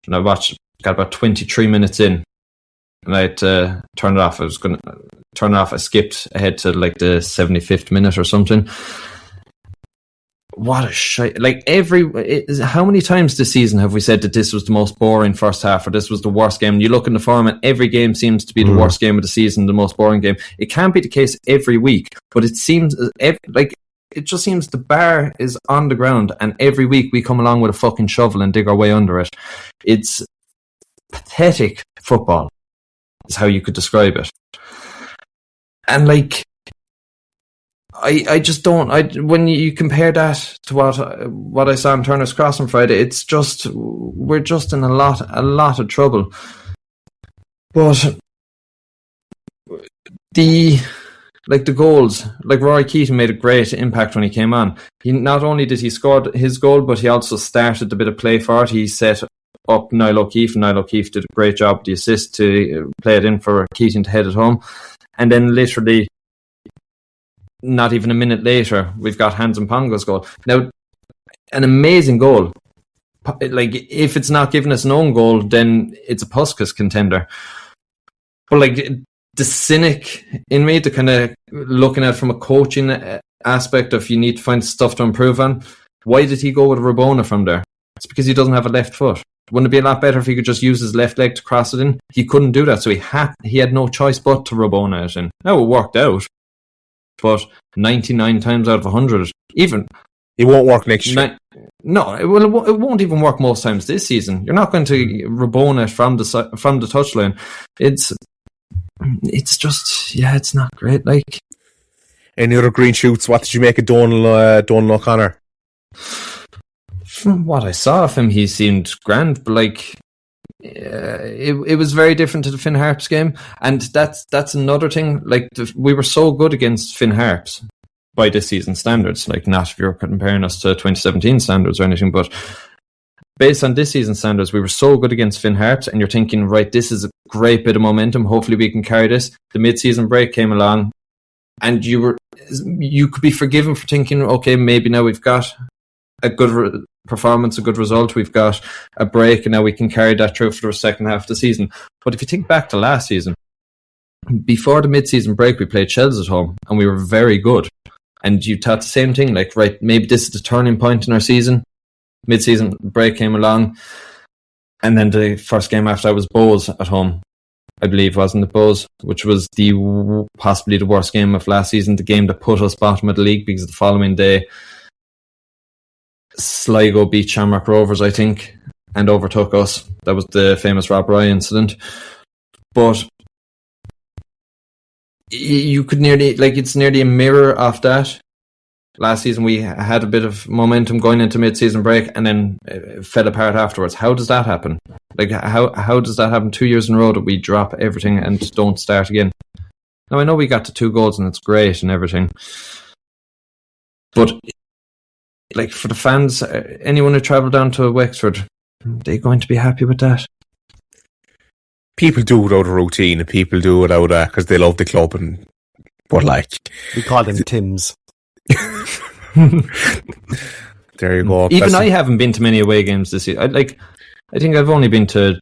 and got about 23 minutes in, and I had to turn it off. I was going to turn it off. I skipped ahead to the 75th minute or something. what a shite. Like, how many times this season have we said that this was the most boring first half, or this was the worst game? And you look in the format, every game seems to be the worst game of the season, the most boring game. It can't be the case every week, but it seems like it just seems the bar is on the ground, and every week we come along with a fucking shovel and dig our way under it. It's pathetic football, is how you could describe it. And like, I just don't. When you compare that to what I saw in Turner's Cross on Friday, it's just, we're just in a lot of trouble. But the goals, like Rory Keating made a great impact when he came on. He not only did he score his goal, but he also started a bit of play for it. He set up Niall O'Keefe, and Niall O'Keefe did a great job with the assist to play it in for Keating to head it home. And then literally, not even a minute later, we've got Hands and Pongo's goal. Now, an amazing goal. Like, if it's not giving us an own goal, then it's a Puskas contender. But like, the cynic in me, the kind of looking at it from a coaching aspect of, you need to find stuff to improve on. Why did he go with Rabona from there? It's because he doesn't have a left foot. Wouldn't it be a lot better if he could just use his left leg to cross it in? He couldn't do that, so he had no choice but to Rabona it in. Now, it worked out, but 99 times out of 100, even... It won't work next year. No, it won't even work most times this season. You're not going to Rabona it from the touchline. It's just, it's not great. Like, any other green shoots? What did you make of Donal O'Connor? From what I saw of him, he seemed grand, but like, it was very different to the Finn Harps game, and that's another thing. Like, we were so good against Finn Harps by this season standards. Like, not if you're comparing us to 2017 standards or anything, but based on this season standards, we were so good against Finn Harps, and you're thinking, right, this is a great bit of momentum. Hopefully, we can carry this. The mid-season break came along, and you could be forgiven for thinking, okay, maybe now we've got a good performance, a good result, we've got a break, and now we can carry that through for the second half of the season. But if you think back to last season, before the mid-season break, we played Chelsea at home, and we were very good. And you thought the same thing, like, right, maybe this is the turning point in our season. Mid-season break came along, and then the first game after that was Bows at home, I believe, wasn't it, Bows? Which was possibly the worst game of last season, the game that put us bottom of the league, because the following day Sligo beat Shamrock Rovers, I think, and overtook us. That was the famous Rob Roy incident. But you could nearly, like, it's nearly a mirror of that. Last season we had a bit of momentum going into mid-season break, and then it fell apart afterwards. How does that happen? Like, how does that happen 2 years in a row that we drop everything and don't start again? Now, I know we got to 2 goals and it's great and everything, but like, for the fans, anyone who travelled down to Wexford, are they going to be happy with that? People do without a routine, and people do without because they love the club, but like, we call them Tims. There you go. Even I haven't been to many away games this year. I think I've only been to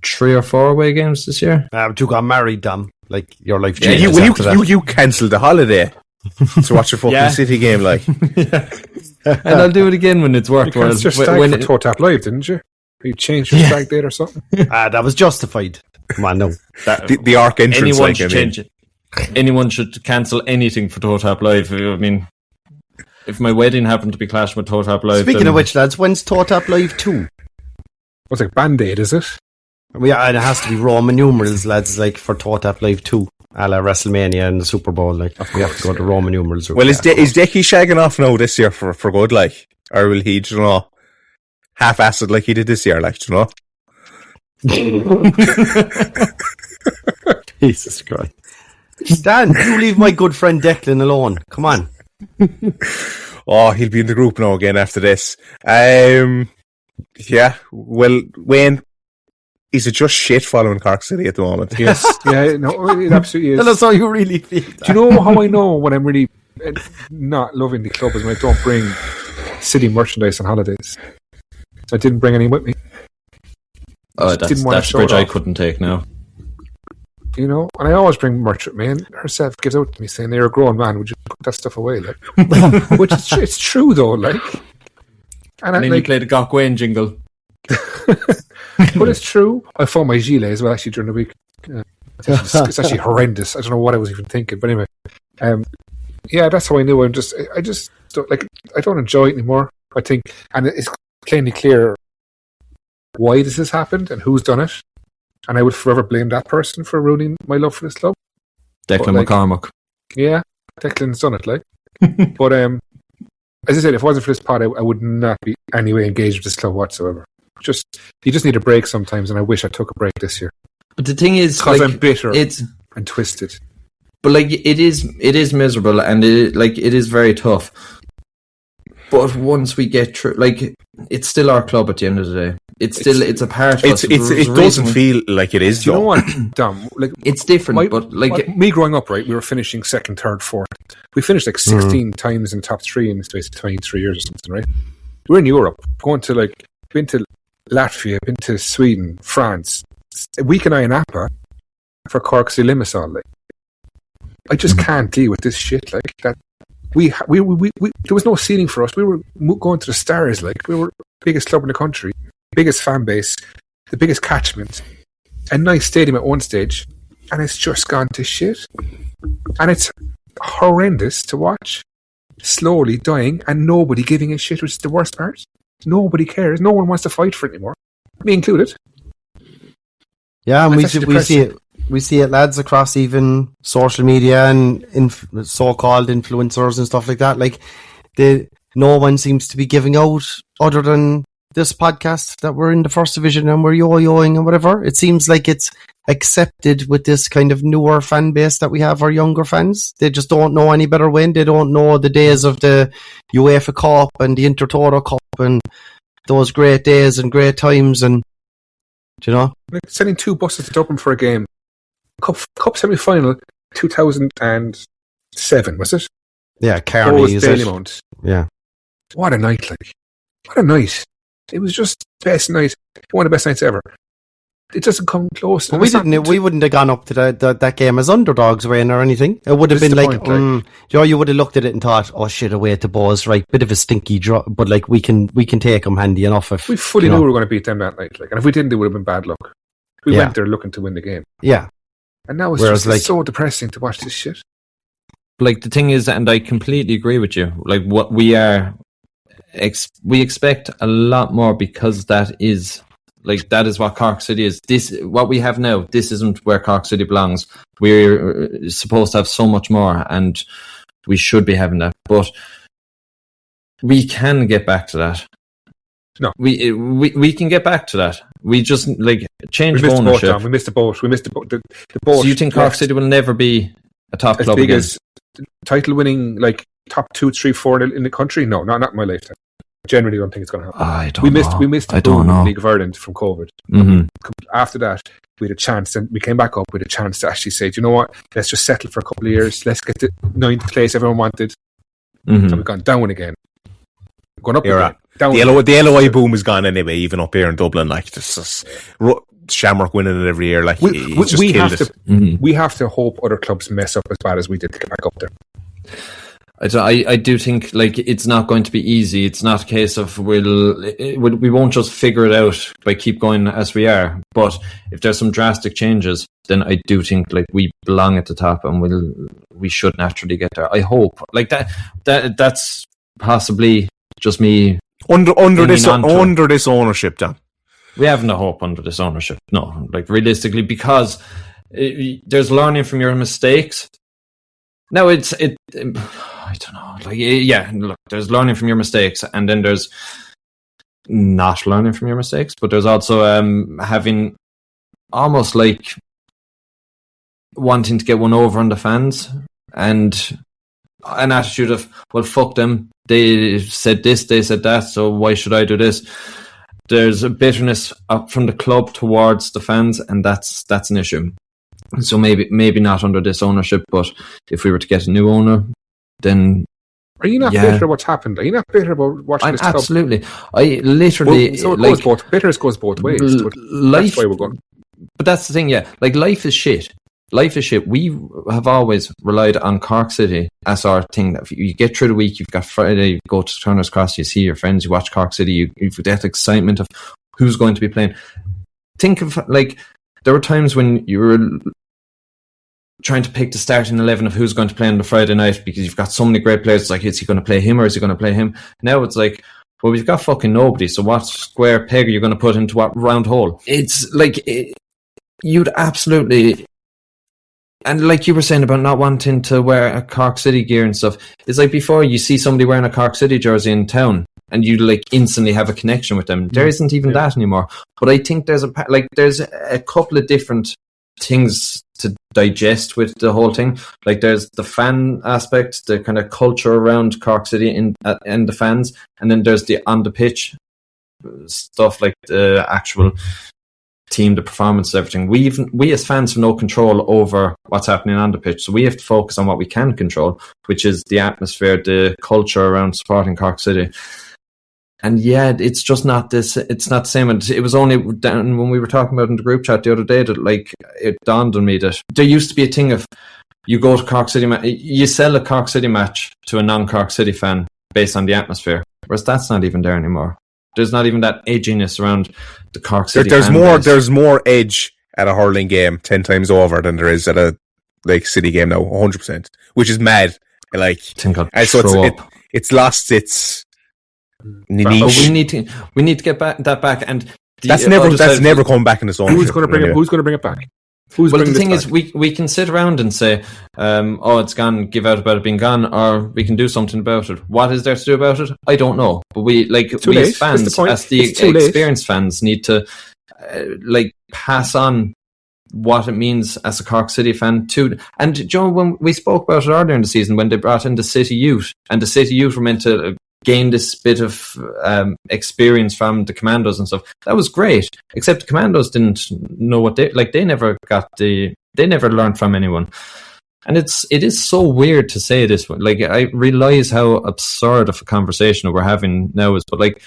3 or 4 away games this year. But you got married, damn. Like, your life changed. You cancelled the holiday to watch a fucking City game, like. And I'll do it again when it's worthwhile. You just for TOTAP Live, didn't you? You changed your stag date or something? That was justified. Come on, no. The arc entrance. Anyone should change it. Anyone should cancel anything for TOTAP Live. I mean, if my wedding happened to be clashing with TOTAP Live... Speaking of which, lads, when's TOTAP Live 2? What's like Band-Aid, is it? Yeah, and it has to be Roman numerals, lads, like, for TOTAP Live 2. A la WrestleMania and the Super Bowl, like, we have to go to Roman numerals. Well, is Decky shagging off now this year for good, like? Or will he, you know, half-assed like he did this year, like, you know? Jesus Christ. Dan, you leave my good friend Declan alone. Come on. Oh, he'll be in the group now again after this. Yeah, well, Wayne, is it just shit following Cork City at the moment? Yes, yeah, no, it absolutely is. Tell us how you really feel. Do you know how I know when I'm really not loving the club is when I don't bring City merchandise on holidays? I didn't bring any with me. Oh, that's a bridge I couldn't take now. You know, and I always bring merch with me, and herself gives out to me saying, "You're a grown man. Would you put that stuff away?" Like, which is it's true though. Like, and then you play the Gawkwain jingle. But it's true. I found my gilet as well actually during the week. It's actually horrendous. I don't know what I was even thinking, but anyway, that's how I knew. I just don't, like. I don't enjoy it anymore. I think, and it's plainly clear why this has happened and who's done it. And I would forever blame that person for ruining my love for this club. Declan McCormack. Yeah, Declan's done it, like. But as I said, if it wasn't for this pod, I would not be anyway engaged with this club whatsoever. You just need a break sometimes, and I wish I took a break this year. But the thing is, because I'm bitter and twisted. But like, it is miserable, and it is very tough. But once we get through, like, it's still our club at the end of the day. It's a part of us. It doesn't feel like it is. Do you know what, Dom? Like, it's different, but like me growing up, right? We were finishing second, third, fourth. We finished like 16 times in top three in the space of 23 years or something, right? We're in Europe, been to Latvia, been to Sweden, France. A week and I in Appa for Cork's Limassol. Like, I just can't deal with this shit. Like that. We there was no ceiling for us. We were going to the stars. Like, we were the biggest club in the country, biggest fan base, the biggest catchment, a nice stadium at one stage, and it's just gone to shit. And it's horrendous to watch, slowly dying, and nobody giving a shit, which is the worst part. Nobody cares. No one wants to fight for it anymore, me included. Yeah, and we see it, lads, across even social media and so-called influencers and stuff like that. Like, no one seems to be giving out, other than this podcast, that we're in the first division and we're yo-yoing and whatever. It seems like it's accepted with this kind of newer fan base that we have, our younger fans. They just don't know any better way. They don't know the days of the UEFA Cup and the Intertoto Cup and those great days and great times. And, do you know? Like sending 2 buses to Dublin for a game. Cup semi-final 2007, was it? Yeah, Carney, is it? Yeah. What a night, like. What a night. It was just the best night. One of the best nights ever. It doesn't come close. Well, we wouldn't have gone up to that game as underdogs, Wayne, or anything. It would have been like, you would have looked at it and thought, oh shit, away to Bows, right? Bit of a stinky draw, but like we can take them handy enough. If we fully knew we were going to beat them that night, like, and if we didn't, it would have been bad luck. We went there looking to win the game. Yeah. And now it's just so depressing to watch this shit. Like, the thing is, and I completely agree with you, like, what we are, we expect a lot more, because that is what Cork City is. This, what we have now, this isn't where Cork City belongs. We're supposed to have so much more, and we should be having that. But we can get back to that. No, we can get back to that. We just change ownership. We missed the boat. The boat. So you think Cork City will never be a top club big again? As title winning, like top 2, 3, 4 in the country? No, not in my lifetime. Generally, don't think it's going to happen. We missed the League of Ireland from COVID. Mm-hmm. After that, we had a chance, and we came back up with a chance to actually say, do you know what? Let's just settle for a couple of years. Let's get the 9th place everyone wanted. Mm-hmm. So we've gone down again. Going up again. The LOI boom is gone anyway, even up here in Dublin. Like, this is Shamrock winning it every year. Like, we have to hope other clubs mess up as bad as we did to get back up there. I do think, like, it's not going to be easy. It's not a case of we won't just figure it out by keep going as we are. But if there's some drastic changes, then I do think, like, we belong at the top, and we should naturally get there. I hope, like, that's possibly just me under this ownership, Dan. We haven't a hope under this ownership. No, like, realistically, because there's learning from your mistakes. Now I don't know. Like, yeah, look, there's learning from your mistakes, and then there's not learning from your mistakes. But there's also having almost like wanting to get one over on the fans, and an attitude of, well, fuck them. They said this, they said that, so why should I do this? There's a bitterness up from the club towards the fans, and that's an issue. So maybe not under this ownership, but if we were to get a new owner, then... Are you not bitter about what's happened? Are you not bitter about watching this club? Absolutely. I literally... So it goes bitterness goes both ways. That's why we're going. But that's the thing, yeah. Like, life is shit. life is shit. We have always relied on Cork City as our thing. That you get through the week, you've got Friday, you go to Turner's Cross, you see your friends, you watch Cork City, you've that excitement of who's going to be playing. Think of, like, there were times when you were trying to pick the starting 11 of who's going to play on the Friday night because you've got so many great players. It's like, is he going to play him or is he going to play him? Now it's like, well, we've got fucking nobody, so what square peg are you going to put into what round hole? It's like, you'd absolutely... And like you were saying about not wanting to wear a Cork City gear and stuff, it's like before you see somebody wearing a Cork City jersey in town and you like instantly have a connection with them. There isn't even that anymore. But I think there's a couple of different things to digest with the whole thing. Like there's the fan aspect, the kind of culture around Cork City and the fans, and then there's the on the pitch stuff, like the actual team, the performance, everything. We as fans have no control over what's happening on the pitch, so we have to focus on what we can control, which is the atmosphere, the culture around supporting Cork City. And yeah, it's just not this. It's not the same. And it was only down when we were talking about in the group chat the other day that like it dawned on me that there used to be a thing of you go to Cork City, you sell a Cork City match to a non-Cork City fan based on the atmosphere, whereas that's not even there anymore. There's not even that edginess around the Cork City. There's more edge at a hurling game 10 times over than there is at a like City game now, 100%, which is mad. Like, so it's lost its niche. But we need to get that back, and that's never coming back in the song. Who's going to bring it back? Well, the thing is, we can sit around and say, it's gone, give out about it being gone, or we can do something about it. What is there to do about it? I don't know. But we as fans, as the experienced fans, need to pass on what it means as a Cork City fan too. And Joe, when we spoke about it earlier in the season, when they brought in the City Youth, and the City Youth were meant to gain this bit of experience from the Commandos and stuff, that was great. Except the Commandos didn't know what they never learned from anyone. And it is so weird to say this. Like, I realize how absurd of a conversation we're having now is, but like,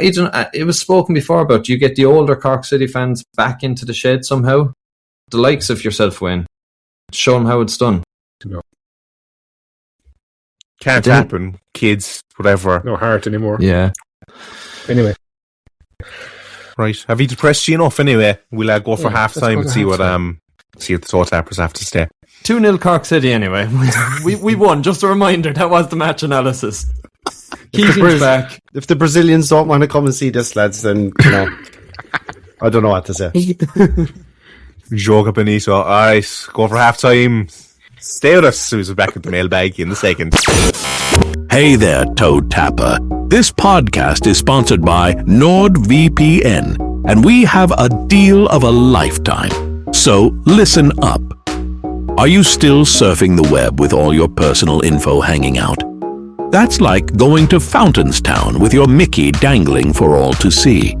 it was spoken before about, you get the older Cork City fans back into the shed somehow. The likes of yourself, Wayne. Show them how it's done. No. Can't happen, kids, whatever. No heart anymore. Yeah. Anyway. Right. Have you depressed you enough anyway? We'll go for half time and see what the TOTAPers have to say. 2-0 Cork City anyway. we won. Just a reminder, that was the match analysis. Keating's back. If the Brazilians don't want to come and see this, lads, then I don't know what to say. Joga Benito. Alright, go for half time. Stay with us. Who's back at the mailbag in a second. Hey there, Toe Tapper. This podcast is sponsored by NordVPN, and we have a deal of a lifetime. So listen up. Are you still surfing the web with all your personal info hanging out? That's like going to Fountainstown with your Mickey dangling for all to see.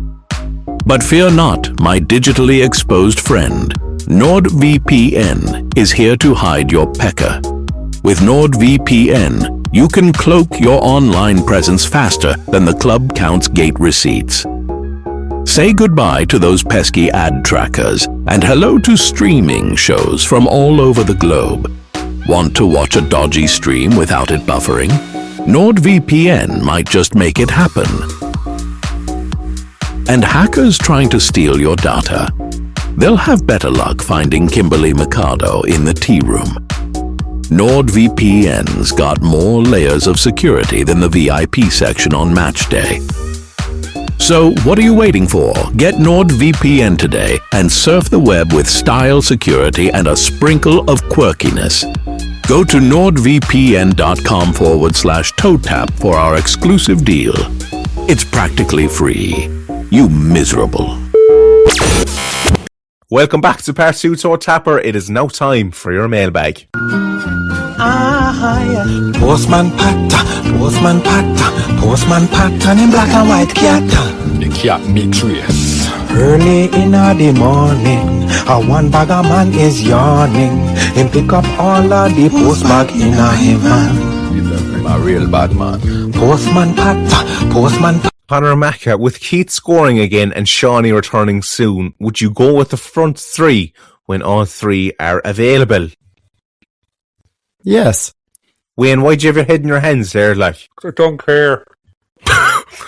But fear not, my digitally exposed friend. NordVPN is here to hide your pecker. With NordVPN, you can cloak your online presence faster than the club counts gate receipts. Say goodbye to those pesky ad trackers and hello to streaming shows from all over the globe. Want to watch a dodgy stream without it buffering? NordVPN might just make it happen. And hackers trying to steal your data? They'll have better luck finding Kimberly Mikado in the tea room. NordVPN's got more layers of security than the VIP section on match day. So what are you waiting for? Get NordVPN today and surf the web with style, security, and a sprinkle of quirkiness. Go to nordvpn.com/TOTAP for our exclusive deal. It's practically free. You miserable. Welcome back to part 2 TOTAPper. It is now time for your mailbag. Postman pattern in black and white cat. The cat me trace. Early in the morning, one bag of man is yawning. Him pick up all of the post bag in him hand. A real bad man. Postman pattern. Conor Macca, with Keith scoring again and Shawnee returning soon, would you go with the front three when all three are available? Yes. Wayne, why'd you have your head in your hands there, like? I don't care.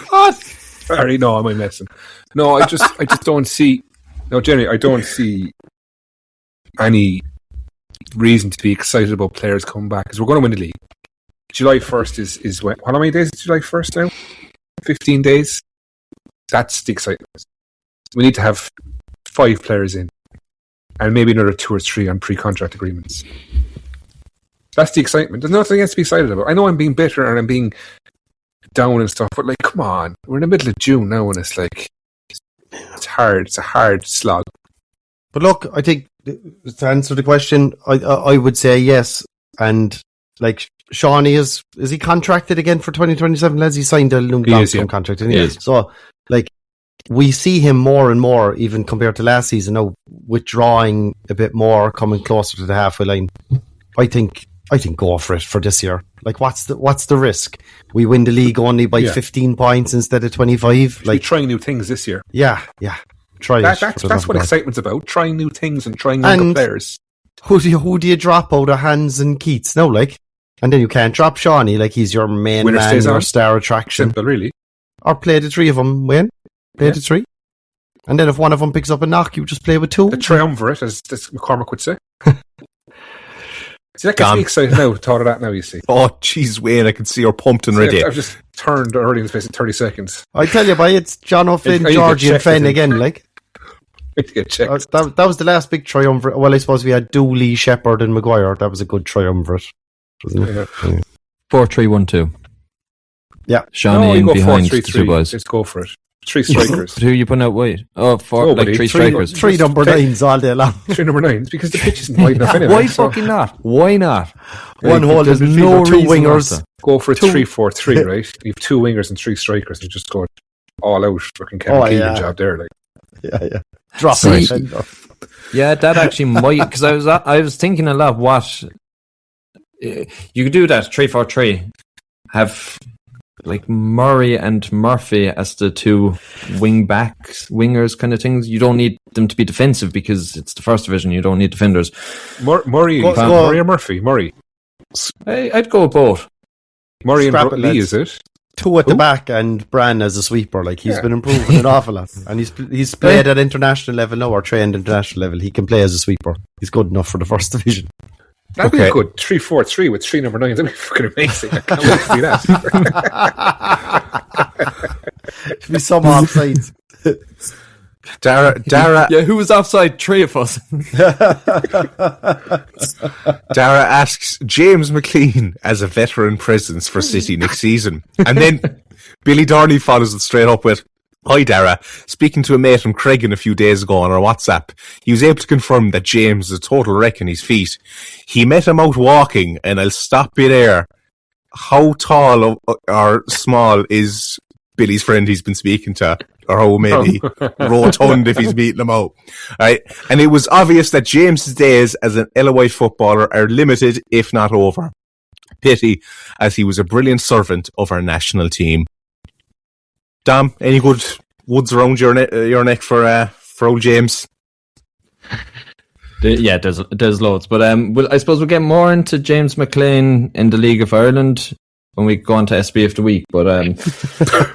What? Sorry, no, am I messing? No, I just don't see. No, Jenny, I don't see any reason to be excited about players coming back because we're going to win the league. July 1st is when? How many days is July 1st now? 15 days. That's the excitement. We need to have 5 players in, and maybe another 2 or 3 on pre-contract agreements. That's the excitement. There's nothing else to be excited about. I know I'm being bitter and I'm being down and stuff, but like, come on, we're in the middle of June now, and it's like it's hard. It's a hard slog. But look, I think to answer the question, I would say yes. And like Shawnee is he contracted again for 2027? Lads, he signed a long-term contract, didn't he? So like we see him more and more, even compared to last season. Now withdrawing a bit more, coming closer to the halfway line. I think go for it for this year. Like, what's the risk? We win the league only by 15 points instead of 25. Like, trying new things this year. Yeah. Try it. That's what excitement's about. Trying new things and trying new players. Who do you drop out of Hans and Keats? No, like, and then you can't drop Shawnee. Like, he's your main man, your star attraction. Simple, really. Or play the 3 of them. Wayne, play the 3. And then if one of them picks up a knock, you just play with 2. The triumvirate, as McCormick would say. See, that gets me excited now, thought of that now, you see. Oh, jeez, Wayne, I can see you're pumped and ready. I've just turned early in the space of 30 seconds. I tell you, it's John O'Flynn, Georgie and Fenn again, like. I get checked. That was the last big triumvirate. Well, I suppose we had Dooley, Shepherd and Maguire. That was a good triumvirate, wasn't it? Yeah. 4-3-1-2. Yeah. Shawnee in behind the 2 boys. Let's go for it. 3 strikers. Who are you putting out wide? Oh, 3 strikers. 3 number 9s all day long. 3 number 9s because the pitch isn't wide enough anyway. Why fucking not? Why not? One hole, there's no 2 wingers. Go for a 3-4-3, right? You have 2 wingers and 3 strikers and just go all out fucking Kevin Keegan job there. Like. Yeah. Drop it. Yeah, that actually might, because I was thinking a lot what you could do that 3-4-3, have like Murray and Murphy as the 2 wingers kind of things. You don't need them to be defensive because it's the first division. You don't need defenders. Murray or Murphy? Murray. I'd go with both. Murray and Lee, is it? 2 at the back and Bran as a sweeper. Like, he's been improving an awful lot. And he's played at international level now, or trained international level. He can play as a sweeper. He's good enough for the first division. That'd be a good 3-4-3 with 3 number 9s. That'd be fucking amazing. I can't wait to see that. Should be some offsides. Dara. Yeah, who was offside? 3 of us. Dara asks James McLean as a veteran presence for City next season. And then Billy Darnley follows it straight up with, "Hi Dara, speaking to a mate from Creggan a few days ago on our WhatsApp. He was able to confirm that James is a total wreck on his feet. He met him out walking, and I'll stop you there. How tall or small is Billy's friend he's been speaking to? Or how maybe rotund if he's meeting him out. Right? And it was obvious that James's days as an LOI footballer are limited, if not over. Pity, as he was a brilliant servant of our national team." Dom, any good woods around your neck for old James? Yeah, there's loads, but I suppose we'll get more into James McLean in the League of Ireland when we go on to SB of the week. But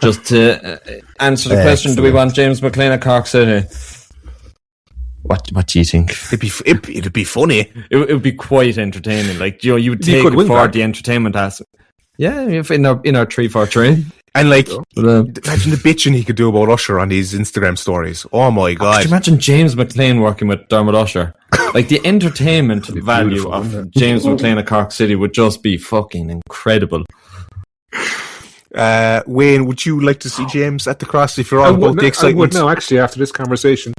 just to answer the question, do we want James McLean at Cork City? What do you think? It'd be funny. It would be quite entertaining. Like, you would take it for the entertainment aspect. Yeah, if in our 3-4-3. And like, imagine the bitching he could do about Usher on these Instagram stories. Oh my God. Could you imagine James McLean working with Dermot Usher? Like, the entertainment value of James McLean at Cork City would just be fucking incredible. Wayne, would you like to see James at the Cross if you're all about the excitement? I would now, actually, after this conversation.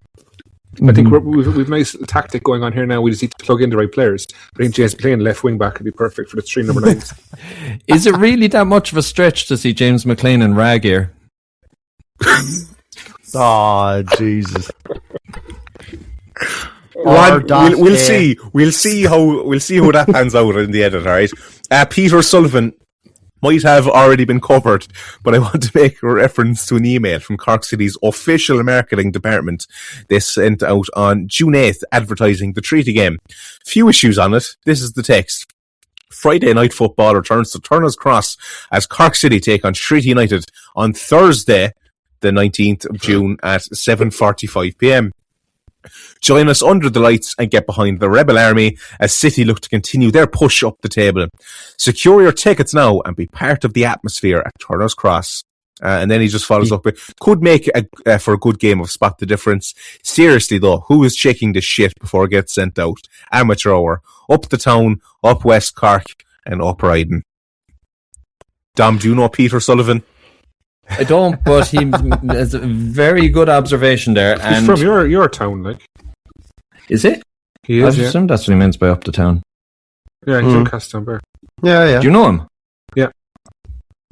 I think we've a nice tactic going on here now. We just need to plug in the right players. I think James McLean left wing back would be perfect for the 3 number 9s. Is it really that much of a stretch to see James McLean in rag gear? Oh, Jesus. We'll see. We'll see how that pans out in the edit. All right. Peter Sullivan. might have already been covered, but I want to make a reference to an email from Cork City's official marketing department. They sent out on June 8th advertising the treaty game. Few issues on it. This is the text. Friday night football returns to Turner's Cross as Cork City take on Treaty United on Thursday, the 19th of June at 7:45pm. Join us under the lights and get behind the Rebel Army as City look to continue their push up the table. Secure your tickets now and be part of the atmosphere at Turner's Cross. And then he just follows up with, could make for a good game of Spot the Difference. Seriously though, who is checking this shit before it gets sent out? Amateur hour. Up the town, up West Cork, and up Ryden. Dom, do you know Peter Sullivan? I don't, but he has a very good observation there. He's from your town, like. Is it? He I is, yeah. assume that's what he means by up the town. Yeah, he's from Castletownbere. Yeah. Do you know him? Yeah.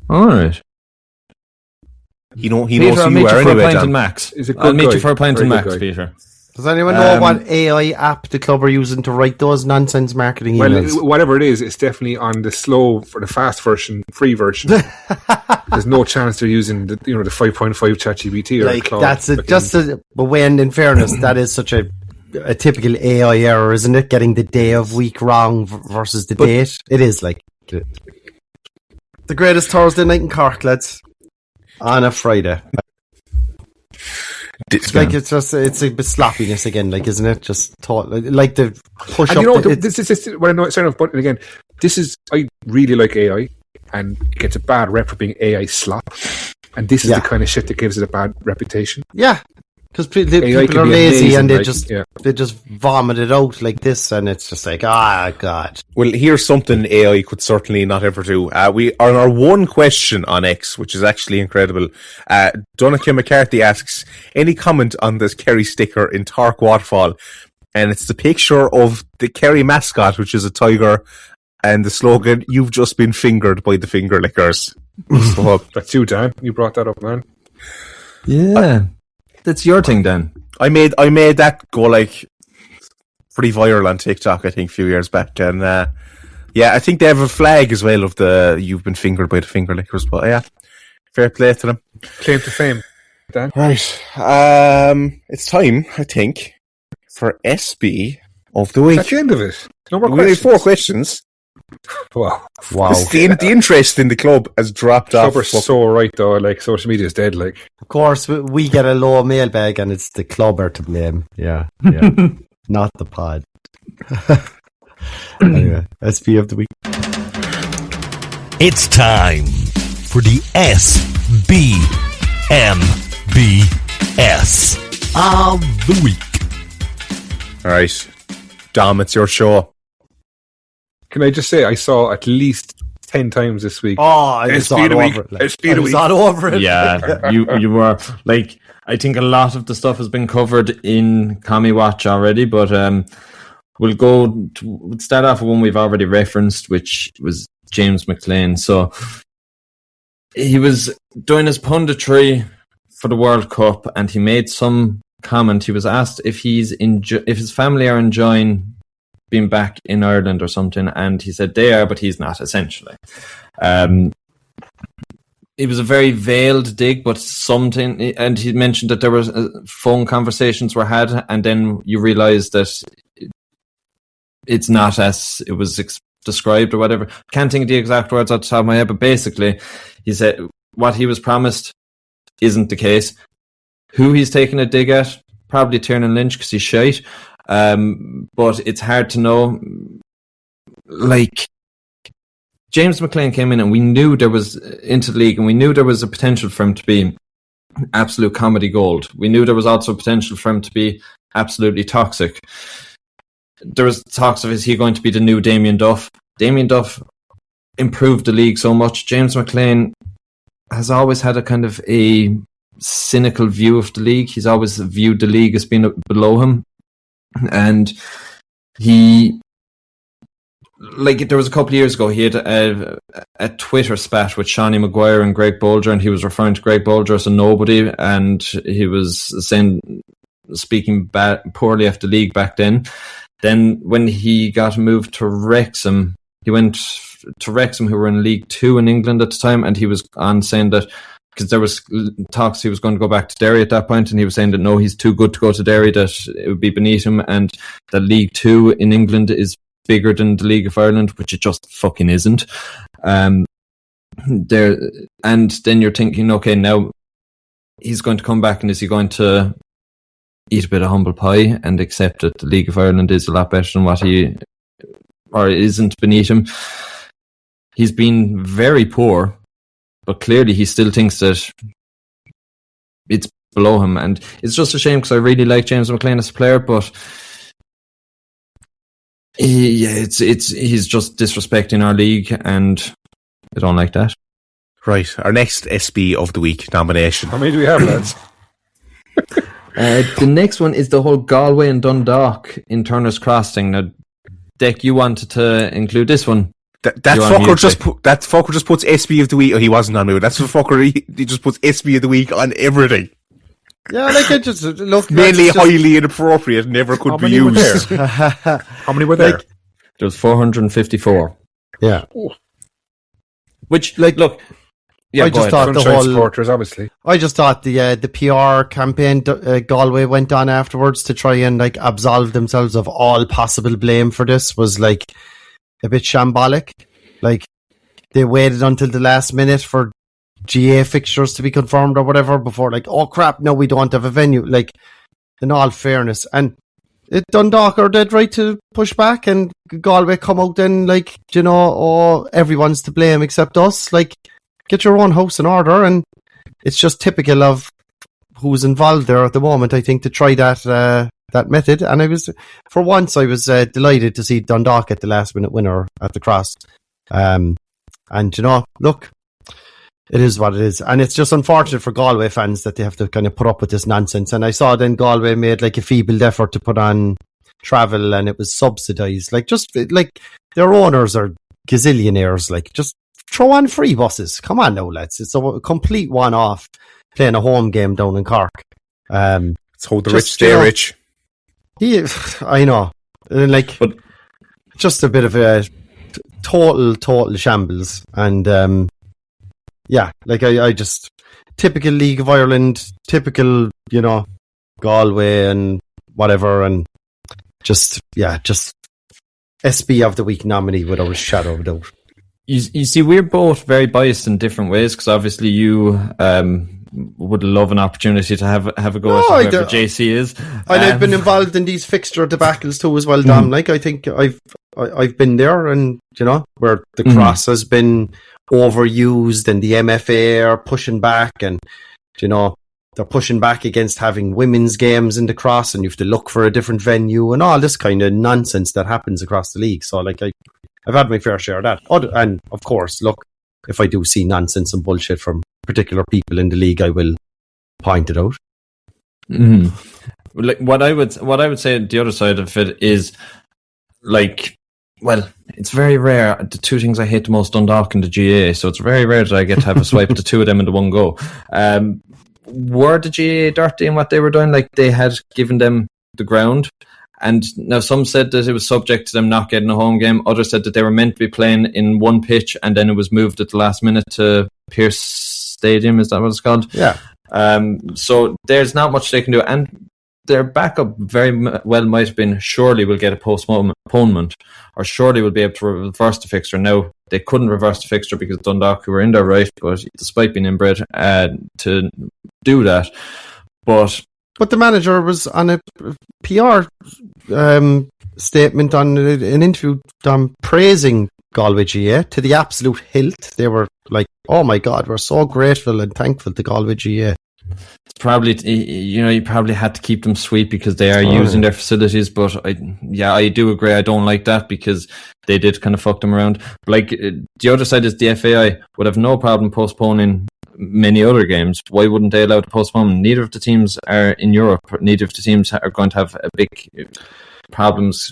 All right. He knows Peter, who I'll you meet are you for a anyway, pint Dan. and Max. He's a good I'll meet guy. you for a pint Very and good Max, guy. Peter. Does anyone know what AI app the club are using to write those nonsense marketing emails? Well, whatever it is, it's definitely on the fast version, free version. There's no chance they're using the 5.5 ChatGPT or like Claude. that's it. But when, in fairness, that is such a typical AI error, isn't it? Getting the day of week wrong versus the date. It is like the greatest Thursday night in Cork, lads. On a Friday. It's a bit sloppiness again, like, isn't it? Just like the push and up. you know, this is what I know. Sorry, but again, I really like AI, and it gets a bad rep for being AI slop, and this is the kind of shit that gives it a bad reputation. Yeah, because people are lazy and they just vomit it out like this, and it's just like, God. Well, here's something AI could certainly not ever do. We are on our one question on X, which is actually incredible. Donnacha McCarthy asks, any comment on this Kerry sticker in Tork Waterfall? And it's the picture of the Kerry mascot, which is a tiger, and the slogan, "You've just been fingered by the finger lickers." So, that's you, Dan. You brought that up, man. Yeah. That's your thing, Dan. I made that go like pretty viral on TikTok, I think, a few years back. And I think they have a flag as well of the "You've been fingered by the finger lickers." But yeah, fair play to them. Claim to fame, Dan. Right. It's time, I think, for SB of the week. That's the end of it. No more we questions. have 4 questions. Wow. The interest in the club has dropped off. Club are so right though. Like, social media is dead. Like, Of course, we get a low mailbag, and it's the clubber to blame. Yeah, not the pod. Anyway, SB of the week. It's time for the SBMBS of the week. All right, Dom, it's your show. can I just say I saw at least 10 times this week. Oh, I was all over it. I was all over it. Yeah, you were like. I think a lot of the stuff has been covered in Commie Watch already, but we'll start off with one we've already referenced, which was James McLean. So he was doing his punditry for the World Cup, and he made some comment. He was asked if if his family are enjoying being back in Ireland or something, and he said they are, but he's not, essentially. It was a very veiled dig, but something, and he mentioned that there was phone conversations were had, and then you realise that it's not as it was described or whatever. Can't think of the exact words off the top of my head, but basically he said what he was promised isn't the case. Who he's taking a dig at? Probably Tiernan Lynch, because he's shite. But it's hard to know. Like, James McLean came in and we knew there was into the league, and we knew there was a potential for him to be absolute comedy gold. We knew there was also potential for him to be absolutely toxic. There was talks of, is he going to be the new Damien Duff? Damien Duff improved the league so much. James McLean has always had a kind of a cynical view of the league. He's always viewed the league as being below him. And he, like, there was a couple of years ago, he had a Twitter spat with Shawnee Maguire and Greg Bolger, and he was referring to Greg Bolger as a nobody, and he was speaking poorly of the league back then. Then when he got moved to Wrexham, he went to Wrexham, who were in League 2 in England at the time, and he was on saying that, because there was talks he was going to go back to Derry at that point, and he was saying that no, he's too good to go to Derry, that it would be beneath him, and that League 2 in England is bigger than the League of Ireland, which it just fucking isn't. There, and then you're thinking, okay, now he's going to come back, and is he going to eat a bit of humble pie and accept that the League of Ireland is a lot better than what he, or isn't beneath him? He's been very poor, but clearly he still thinks that it's below him, and it's just a shame because I really like James McLean as a player, but he's just disrespecting our league, and I don't like that. Right, our next SB of the week nomination. How many do we have, lads? The next one is the whole Galway and Dundalk in Turner's Cross thing. Now, Dec, you wanted to include this one. That fucker just puts SB of the week. Oh, he wasn't on me, but that's the fucker. He just puts SB of the week on everything. Yeah, like I just look. Mainly highly inappropriate, never could be used. How many were there? There was 454. Yeah. Which, like, look. Yeah, I just thought the Sunshine whole supporters, obviously. I just thought the PR campaign Galway went on afterwards to try and like absolve themselves of all possible blame for this was like a bit shambolic. Like they waited until the last minute for GA fixtures to be confirmed or whatever before like, oh crap, no, we don't have a venue. Like, in all fairness, and Dundalk are dead right to push back, and Galway come out then like, you know, oh, everyone's to blame except us. Like, get your own house in order, and it's just typical of who's involved there at the moment, I think, to try that method. And for once, I was delighted to see Dundalk get the last minute winner at the Cross. And, you know, look, it is what it is. And it's just unfortunate for Galway fans that they have to kind of put up with this nonsense. And I saw then Galway made like a feeble effort to put on travel, and it was subsidised. Like, just like their owners are gazillionaires, like, just throw on free buses. Come on now, lads. It's a complete one-off playing a home game down in Cork. It's how the rich stay rich. I know. Like, but just a bit of a total shambles. And, yeah, like I just, typical League of Ireland, typical, you know, Galway and whatever. And just SB of the week nominee without a shadow of a doubt. You see, we're both very biased in different ways, because obviously you would love an opportunity to have a go at whoever JC is. And I've been involved in these fixture debacles too as well, Dom. Like, I think I've been there, and, you know, where the Cross has been overused and the MFA are pushing back, and, you know, they're pushing back against having women's games in the Cross, and you have to look for a different venue and all this kind of nonsense that happens across the league. So, like, I've had my fair share of that. And, of course, look, if I do see nonsense and bullshit from particular people in the league, I will point it out. Mm-hmm. Like, what I would say the other side of it is, like, well, it's very rare. The two things I hate the most, Dundalk and the GA, so it's very rare that I get to have a swipe at the two of them in the one go. Were the GA dirty in what they were doing? Like, they had given them the ground, and now some said that it was subject to them not getting a home game. Others said that they were meant to be playing in one pitch, and then it was moved at the last minute to Pearse Stadium. Is that what it's called? Yeah. So there's not much they can do, and their backup very well might have been, surely we'll get a postponement, or surely we'll be able to reverse the fixture. Now, they couldn't reverse the fixture because Dundalk, who were in their right, but despite being inbred, to do that. But the manager was on a PR statement on an interview praising Galway GA to the absolute hilt. They were like, oh my God, we're so grateful and thankful to Galway GA. It's probably, you know, you probably had to keep them sweet because they are using their facilities. But I do agree. I don't like that because they did kind of fuck them around. Like, the other side is the FAI would have no problem postponing many other games. Why wouldn't they allow to postpone? Neither of the teams are in Europe. Neither of the teams are going to have a big problems.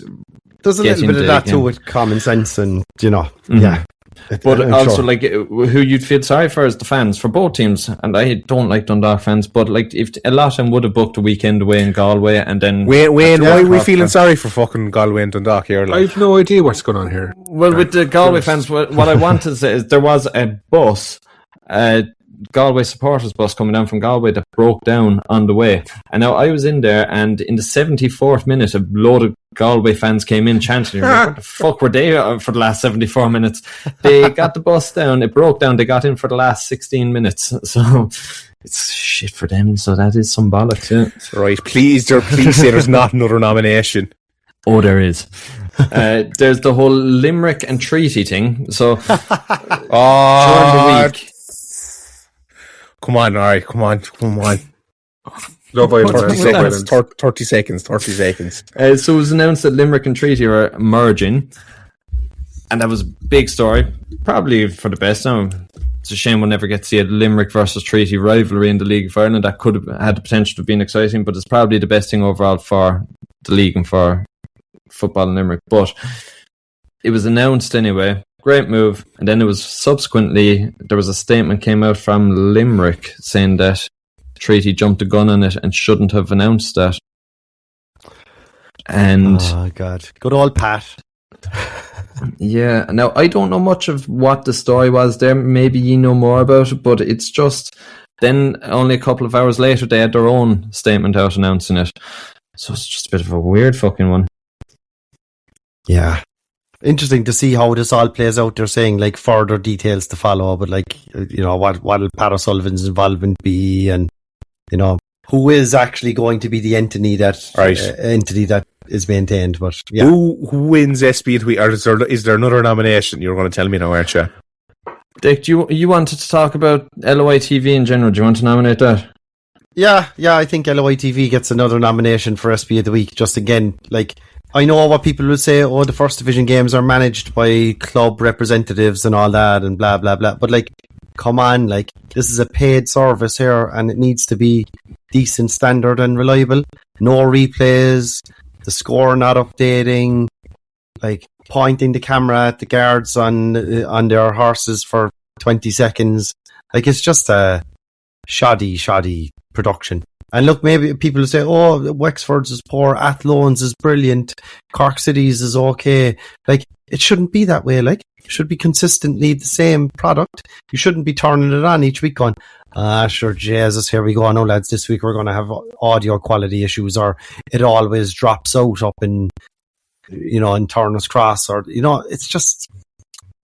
There's a little bit of that too with common sense, and, you know, yeah. But I'm also, sure. like, who you'd feel sorry for is the fans for both teams. And I don't like Dundalk fans, but like, if a lot of them would have booked a weekend away in Galway, and then Wayne, why are we Cork feeling fans. sorry for fucking Galway and Dundalk here? I Like? have no idea what's going on here. Well, with the Galway fans, what I want to say is there was a bus, Galway supporters bus coming down from Galway that broke down on the way. And now I was in there, and in the 74th minute, a load of Galway fans came in chanting. Like, what the fuck were they for the last 74 minutes? They got the bus down, it broke down, they got in for the last 16 minutes. So it's shit for them, so that is some bollocks, yeah. Right, please say there's not another nomination. Oh, there is. There's the whole Limerick and Treaty thing. So during the week, Come on, alright, come on. Love Island. 30 seconds. so it was announced that Limerick and Treaty are merging, and that was a big story, probably for the best. Now, it's a shame we'll never get to see a Limerick versus Treaty rivalry in the League of Ireland. That could have had the potential to have been exciting, but it's probably the best thing overall for the league and for football in Limerick. But it was announced anyway. Great move. And then it was subsequently, there was a statement came out from Limerick saying that Treaty jumped the gun on it and shouldn't have announced that. And Oh God, good old Pat. yeah, now I don't know much of what the story was there. Maybe you know more about it, but it's just then only a couple of hours later they had their own statement out announcing it. So it's just a bit of a weird fucking one. Yeah. Interesting to see how this all plays out. They're saying like further details to follow, but like, you know, what will Pat O'Sullivan's involvement be, and you know, who is actually going to be the entity that is maintained. But yeah, Who wins SB of the week? Or is there another nomination? You're going to tell me now, aren't you? Dick, do you wanted to talk about LOI TV in general? Do you want to nominate that? yeah. I think LOI TV gets another nomination for SB of the week. Just again, like, I know what people will say, the first division games are managed by club representatives and all that and blah, blah, blah. But like, come on, like, this is a paid service here and it needs to be decent, standard and reliable. No replays, the score not updating, like pointing the camera at the guards on their horses for 20 seconds. Like, it's just a shoddy production. And look, maybe people will say, Wexford's is poor, Athlon's is brilliant, Cork City's is okay. Like, it shouldn't be that way. Like, it should be consistently the same product. You shouldn't be turning it on each week going, sure, Jesus, here we go. No, lads, this week we're going to have audio quality issues, or it always drops out up in, you know, in Turner's Cross, or, you know, it's just,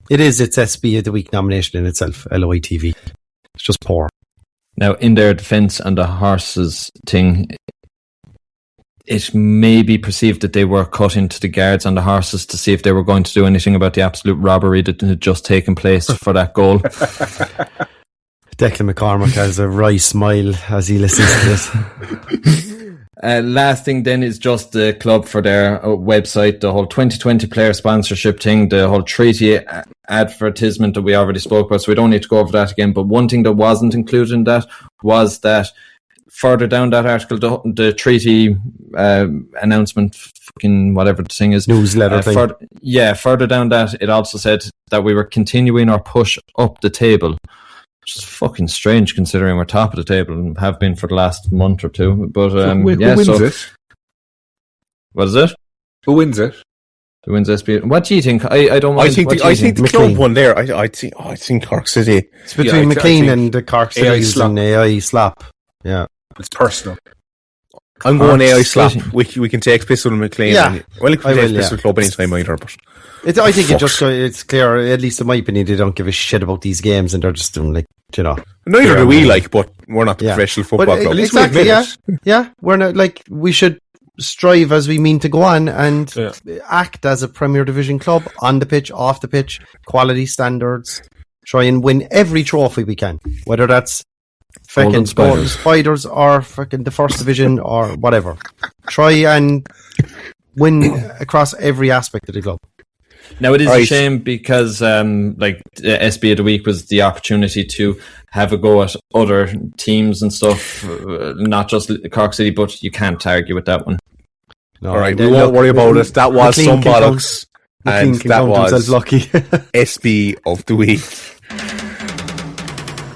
it's SB of the week nomination in itself, LOI TV. It's just poor. Now, in their defence on the horses thing, it may be perceived that they were cut into the guards on the horses to see if they were going to do anything about the absolute robbery that had just taken place for that goal. Declan McCormick has a wry smile as he listens to this. Last thing then is just the club for their website, the whole 2020 player sponsorship thing, the whole treaty advertisement that we already spoke about, so we don't need to go over that again. But one thing that wasn't included in that was that further down that article, the treaty announcement, fucking whatever the thing is, newsletter thing. Further down that, it also said that we were continuing our push up the table. Which is fucking strange considering we're top of the table and have been for the last month or two. But who wins it? What is it? Who wins it? Who wins SB? What do you think? I don't mind. I think the club won there. I think Cork City. It's between McLean and the Cork City using AI slap. Yeah, it's personal. I'm going AI slap. We can take piss with McLean. Yeah, we can take piss with club anytime either. But I think it's clear, at least in my opinion, they don't give a shit about these games and they're just doing, like, you know. Neither do we, like, but we're not the professional football club. At least exactly, yeah. We're not, like, we should strive as we mean to go on and act as a Premier Division club on the pitch, off the pitch, quality standards, try and win every trophy we can, whether that's fucking Golden Spiders or fucking the First Division or whatever. Try and win across every aspect of the club. Now, it is a shame because like the SB of the week was the opportunity to have a go at other teams and stuff, not just Cork City, but you can't argue with that one. No, all right, we won't worry about it. That was some bollocks. And King can that count was himself lucky. SB of the week.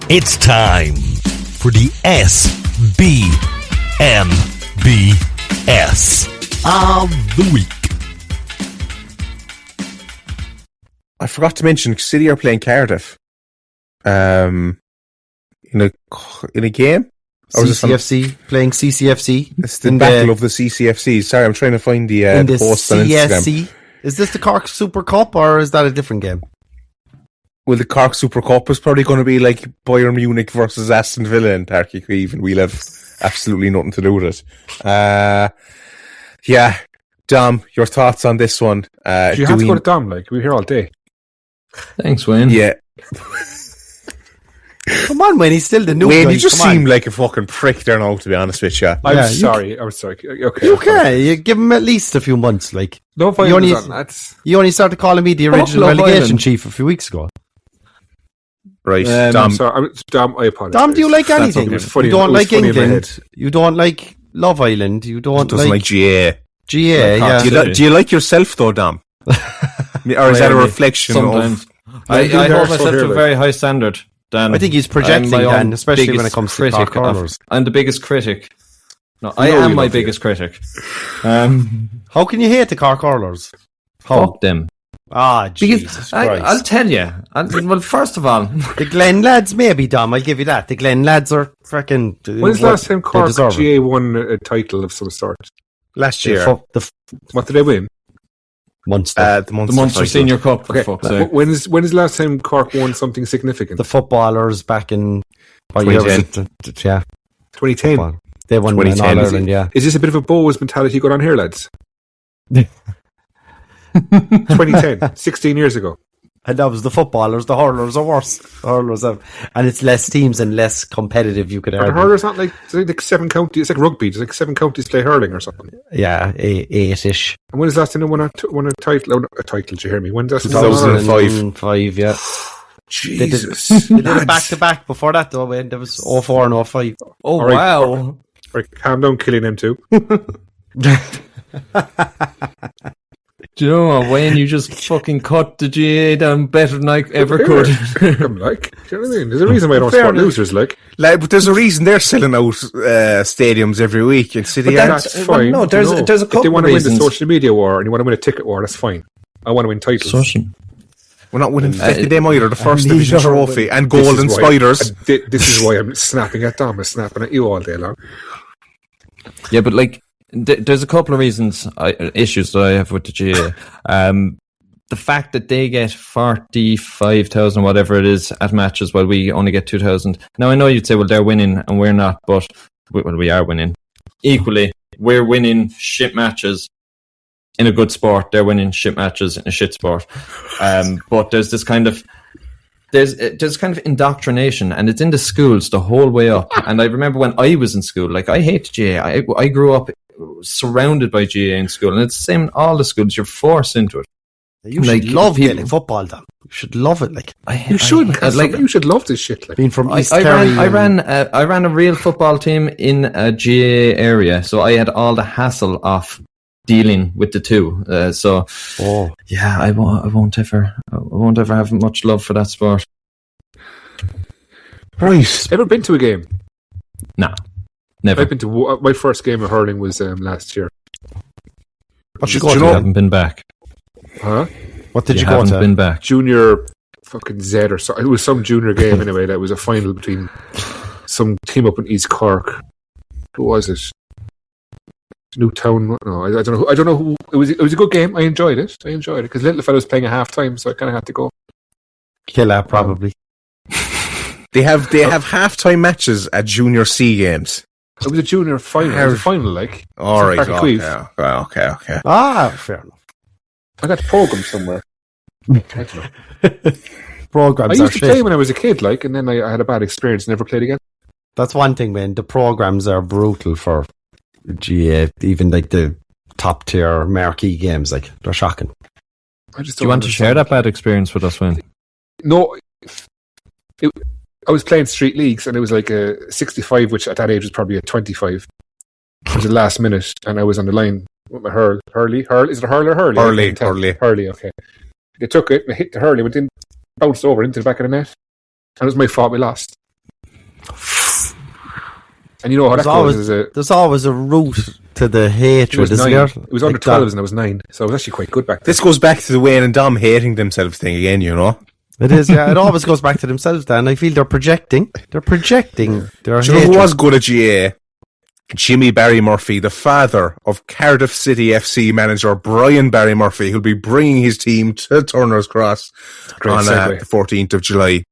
It's time for the SBMBS of the week. I forgot to mention City are playing Cardiff. In a game. Or was it CCFC, playing CCFC. It's the battle of the CCFC. Sorry, I'm trying to find the post on Instagram. Is this the Cork Super Cup or is that a different game? Well, the Cork Super Cup is probably going to be like Bayern Munich versus Aston Villa in Páirc Uí Chaoimh, and we'll have absolutely nothing to do with it. Yeah, Dom, your thoughts on this one? You have to go to Dom, like, we're here all day. Thanks, Wayne. Yeah. Come on, Wayne, he's still the new Wayne, guy. you just seem like a fucking prick there now, to be honest with you. I'm sorry. Okay. Okay, you give him at least a few months. Like, no violence on that. You only started calling me the original relegation chief a few weeks ago. Right, Dom. Dom, I apologize. Dom, do you like anything? You don't like England. You don't like Love Island. You don't like GA. GA, yeah. Do you like yourself though, Dom? Or is that a reflection Sometimes. of... I hold myself to a very high standard, Dan. I think he's projecting, Dan, especially when it comes to Cork Hurlers. I'm the biggest critic. No, I am my biggest critic. How can you hate the Cork Hurlers? Fuck them. Ah, Jesus Christ. I'll tell you. Well, first of all... The Glen lads, maybe, Dom, I'll give you that. The Glen lads are freaking... When's the last time Cork GA won a title of some sort? Last year. What did they win? Munster. The Munster Senior Cup, for fuck's sake. When is the last time Cork won something significant? The footballers back in... 2010. Yeah. 2010? They won in All-Ireland, yeah. Is this a bit of a Bows mentality going on here, lads? 2010, 16 years ago. And that was the footballers. The hurlers are worse. And it's less teams and less competitive, you could argue. The hurlers not like 7 counties. It's like rugby. It's like 7 counties play hurling or something. Yeah, 8-ish. And when was the last time they won a title? Oh, a title, do you hear me? When 2005, yeah. Jesus. They did it back-to-back before that, though, man. There was 04 and 05. Oh, right. Wow. Right, calm down, killing them too. Do you know what, Wayne? You just fucking cut the GA down better than I ever could. I'm like, do you know what I mean? There's a reason why I don't support losers, like. But there's a reason they're selling out stadiums every week in City. That's fine. No, there's a couple of reasons. If they want to win the social media war and you want to win a ticket war, that's fine. I want to win titles. We're not winning 50 them either. The first division trophy and Golden Spiders. This is why I'm snapping at Dom. I'm snapping at you all day long. Yeah, but like, there's a couple of issues that I have with the GA. The fact that they get 45,000, whatever it is, at matches while we only get 2,000. Now, I know you'd say, well, they're winning and we're not, but we are winning. Equally, we're winning shit matches in a good sport. They're winning shit matches in a shit sport. But there's this kind of... There's kind of indoctrination, and it's in the schools the whole way up. And I remember when I was in school, like, I hate GA. I grew up surrounded by GA in school, and it's the same in all the schools. You're forced into it. You should love Gaelic football, though. You should love it, like. You should love this shit, like. Being from East Kerry. I ran a real football team in a GA area, so I had all the hassle of dealing with the two. Yeah, I won't ever have much love for that sport. Right. Ever been to a game? Nah, never. I've been to my first game of hurling was last year. What you go to? Haven't been back. Huh? What did you go to? Haven't been back. Junior fucking Z or so. It was some junior game anyway. That was a final between some team up in East Cork. Who was it? Newtown. No, I don't know who. It was a good game. I enjoyed it because little fella was playing at half time, so I kind of had to go. Killer, probably. They have half-time matches at Junior C games. It was a junior final. It was a final, like. All right. Okay. Ah, fair enough. I got programmed somewhere. I don't know. Programs. I used to play when I was a kid, like, and then I had a bad experience. Never played again. That's one thing, man. The programs are brutal for GA. Even like the top tier marquee games, like they're shocking. Do you want to share that bad experience with us, Wayne? No. I was playing street leagues, and it was like a 65, which at that age was probably a 25. It was the last minute, and I was on the line Hurley. Is it Hurley or Hurley? Hurley, okay. They took it and hit the Hurley, but then bounced over into the back of the net. And it was my fault we lost. And you know how that goes. There's always a route to the hatred, isn't there? It was under 12s and I was 9, so it was actually quite good back then. This goes back to the Wayne and Dom hating themselves thing again, you know? It is, yeah. It always goes back to themselves, Dan. I feel they're projecting. Their you know who was good at GA? Jimmy Barry Murphy, the father of Cardiff City FC manager Brian Barry Murphy, who'll be bringing his team to Turner's Cross on the 14th of July.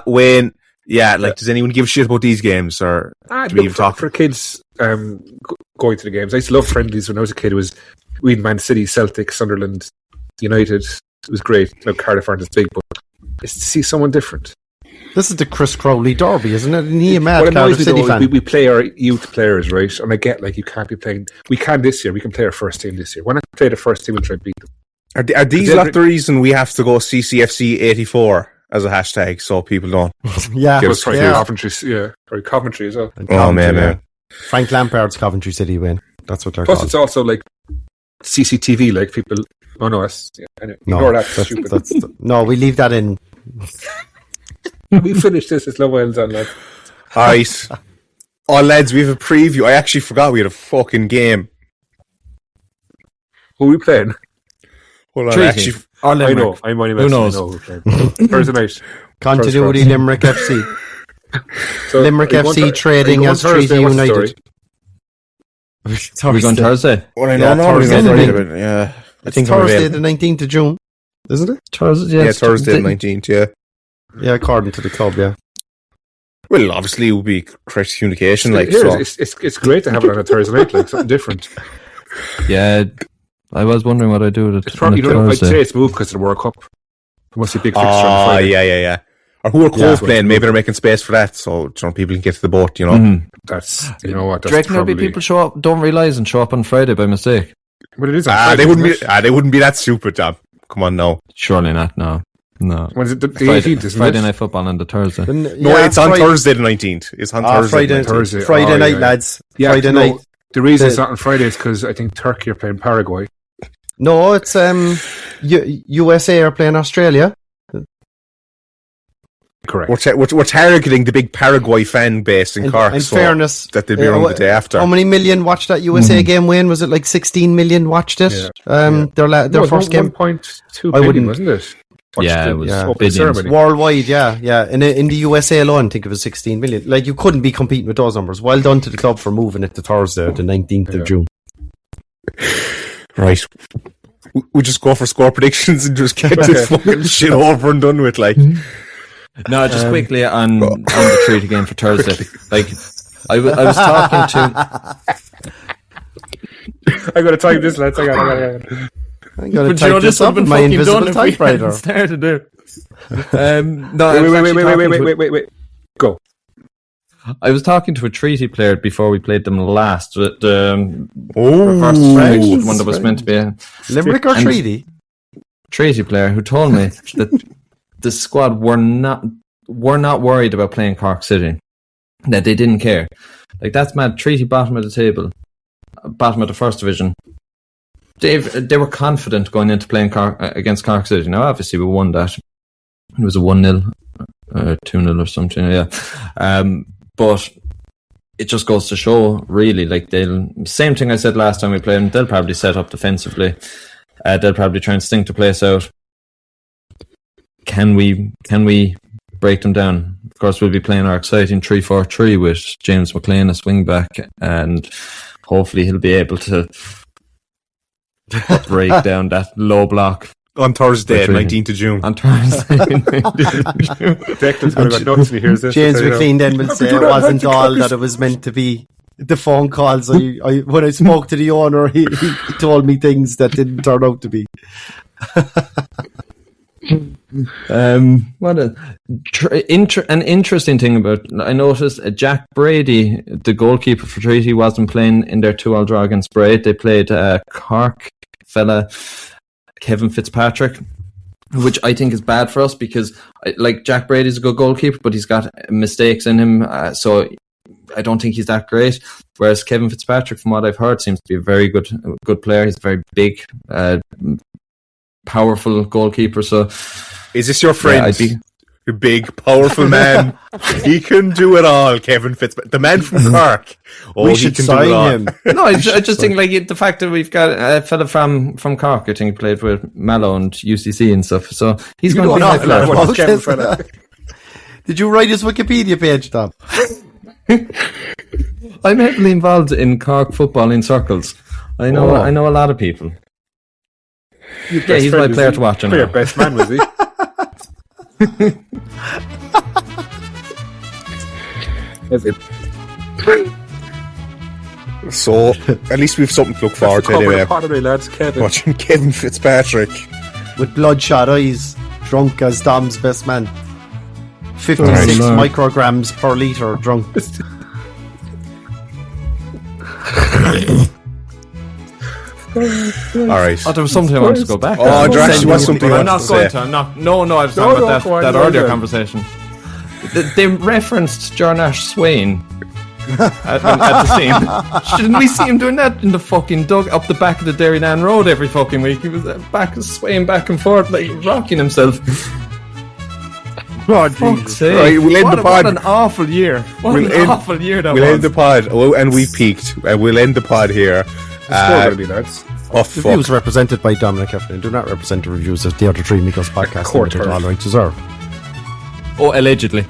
Wayne, does anyone give a shit about these games? Or do we even talk? For kids going to the games, I used to love friendlies when I was a kid. It was Man City, Celtic, Sunderland, United. It was great. Cardiff aren't as big, but it's to see someone different. This is the Chris Crowley Derby, isn't it? And he a mad Cardiff Cardiff City fan. We play our youth players, right? And I get you can't be playing. We can this year. We can play our first team this year. Why not play the first team and try to beat them? Are these not the reason we have to go CCFC 84 as a hashtag so people don't? Yeah, Coventry as well. Oh man. Frank Lampard's Coventry City win. That's what they're Plus, called. it's also like CCTV, like people. Oh no, anyway, ignore that. That's stupid. No, we leave that in. We finished this. It's Love Island's on, lad. Alright. Oh, lads, we have a preview. I actually forgot we had a fucking game. Who are we playing? Hold on, I know. I'm only Who knows? Thursday night. Continuity Limerick FC. So Limerick FC trading as Treaty United. Are we going Thursday? Well, I know Thursday. Yeah. I think Thursday the 19th of June, isn't it? Thursday, yeah, Thursday the 19th, yeah. Yeah, according to the club, yeah. Well, obviously it will be correct communication. It's great to have it on a Thursday night, like something different. Yeah, I was wondering what I'd do with it. It's probably, I'd say it's moved because of the World Cup. There must be a big fixture on Friday. Yeah. Or who are Cove playing? Maybe they're making space for that, so people can get to the boat, you know. Mm-hmm. That's, you know what, that's do you reckon there'll be people show up, don't realise and show up on Friday by mistake? But it is on Friday. They wouldn't be that stupid, Tom. Come on, no. Surely not, no. When is it? The 18th, isn't Friday Night Football on the Thursday. It's on Thursday the 19th. It's on Thursday. Friday night, lads. Yeah, Friday night. The reason it's not on Friday is because I think Turkey are playing Paraguay. No, it's USA are playing Australia. Correct. We're targeting the big Paraguay fan base in Cork. In fairness, that they'll be around the day after. How many million watched that USA game, Wayne? Was it like 16 million watched it? Yeah. Their first game. 1.2 billion, wasn't it? Yeah, it was billions. Worldwide, yeah. In the USA alone, I think it was 16 million. Like, you couldn't be competing with those numbers. Well done to the club for moving it to Thursday, the 19th of June. Right. We just go for score predictions and just get this fucking shit over and done with, like. No, just quickly on the treaty game for Thursday. Like, I was talking to. I got to type this, lads. I got. I'm going to type this up in my invisible typewriter. Started there. Wait. Go. I was talking to a treaty player before we played them last. The first one that was meant to be Limerick or Treaty? Treaty player who told me that the squad were not worried about playing Cork City. That they didn't care. Like, that's mad. Treaty bottom of the table, bottom of the first division. They were confident going into playing against Cork City. Now, obviously, we won that. It was a 1-0, 2-0 or something. Yeah, but it just goes to show, really. Like, same thing I said last time we played them. They'll probably set up defensively. They'll probably try and stink the place out. Can we break them down? Of course, we'll be playing our exciting 3-4-3 with James McLean as wing back, and hopefully he'll be able to break down that low block. On Thursday, 19th of June. On Thursday, 19th of June. Declan's going to go nuts when he hears this. James McLean then will say it wasn't all that it was meant to be. The phone calls, when I spoke to the owner, he told me things that didn't turn out to be. An interesting thing about, I noticed Jack Brady, the goalkeeper for Treaty, wasn't playing in their 2-2 draw against Braid. They played Cork fella Kevin Fitzpatrick, which I think is bad for us because, like, Jack Brady's a good goalkeeper, but he's got mistakes in him, so I don't think he's that great. Whereas Kevin Fitzpatrick, from what I've heard, seems to be a very good player. He's a very big, powerful goalkeeper. So, is this your friend? Yeah, a big, powerful man. He can do it all, Kevin Fitzpatrick. The man from Cork. Oh, we should sign him. No, I just think like the fact that we've got a fella from Cork, I think, played with Mallow and UCC and stuff. So he's going to be my player. Did you write his Wikipedia page, Tom? I'm heavily involved in Cork footballing circles. I know a lot of people. Yeah, he's my player to watch. Your best man, was he? So at least we've something to look forward to anyway. Lads, Kevin. Watching Kevin Fitzpatrick with bloodshot eyes, drunk as Dom's best man. 56 micrograms per litre drunk. Alright. Oh, there was something I wanted to go back. Oh, there actually was something I I'm wanted not to say. going to. No, I was talking about that earlier conversation. They referenced Jarnash Swain at the scene. Shouldn't we see him doing that in the fucking dug up the back of the Derrynan Road every fucking week? He was swaying back and forth, like rocking himself. Oh, Jesus. Right, we'll end the pod. What an awful year. Awful year that was. We'll end the pod. And we peaked. We'll end the pod here. Lads. The views represented by Dominic Heffernan do not represent the reviews of the other three Amigos podcasts and all rights reserved. Oh, allegedly.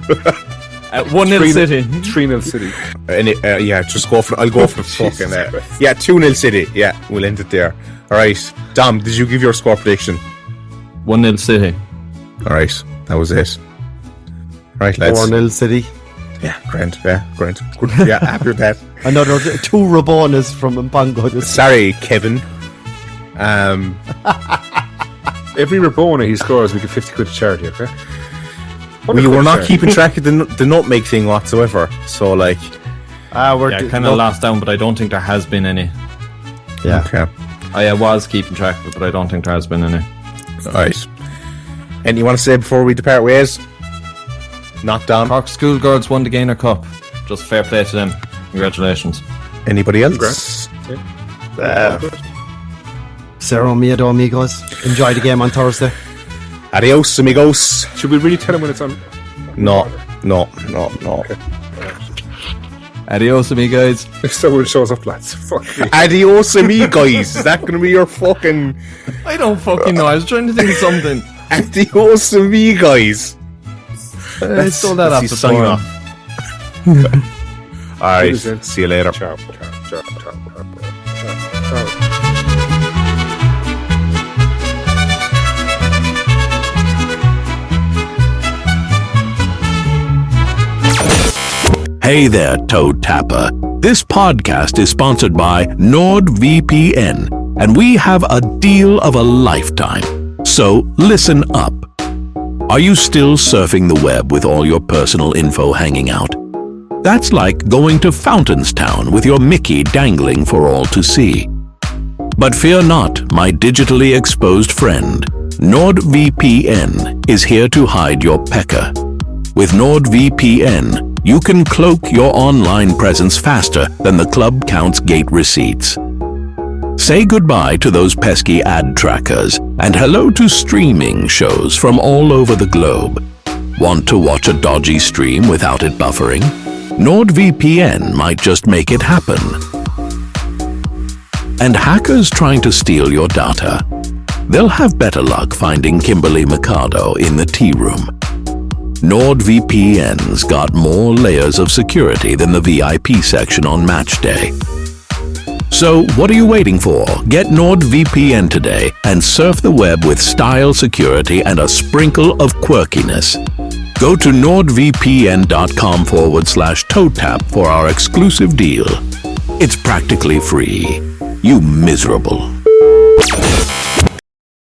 1-0 City. 3-0 City. Yeah, just go for. I'll go for the fucking. 2-0 City. Yeah, we'll end it there. All right, Dom, did you give your score prediction? 1-0 City. All right, that was it. All right, lads. 4-0 City. Yeah, grand. Good. Yeah, happy with that. Another 2 Rabonas from Mpango. Sorry, Kevin. Every Rabona he scores, we get 50 quid to charity, okay? We were not keeping track of the nutmeg thing whatsoever. So, like... we're kind of lost down, but I don't think there has been any. Yeah. Okay. I was keeping track of it, but I don't think there has been any. Alright. Anything you want to say before we depart ways? Not Dom. Cork Schoolgirls won the Gaynor Cup. Just fair play to them. Congratulations. Anybody else? Cero miedo, amigos. Enjoy the game on Thursday. Adios, amigos. Should we really tell him when it's on? No. Okay. Adios, amigos. If someone shows up, lads. Fuck me. Adios, amigos. Is that going to be your fucking... I don't fucking know. I was trying to think of something. Adios, amigos. I stole that off the sign phone. off. Alright, see you later. Ciao. Hey there, Toe Tapper. This podcast is sponsored by NordVPN, and we have a deal of a lifetime. So listen up. Are you still surfing the web with all your personal info hanging out? That's like going to Fountainstown with your Mickey dangling for all to see. But fear not, my digitally exposed friend. NordVPN is here to hide your pecker. With NordVPN, you can cloak your online presence faster than the club counts gate receipts. Say goodbye to those pesky ad trackers and hello to streaming shows from all over the globe. Want to watch a dodgy stream without it buffering? NordVPN might just make it happen. And hackers trying to steal your data? They'll have better luck finding Kimberly Mercado in the tea room. NordVPN's got more layers of security than the VIP section on match day. So what are you waiting for? Get NordVPN today and surf the web with style, security, and a sprinkle of quirkiness. Go to nordvpn.com/TOTAP for our exclusive deal. It's practically free. You miserable.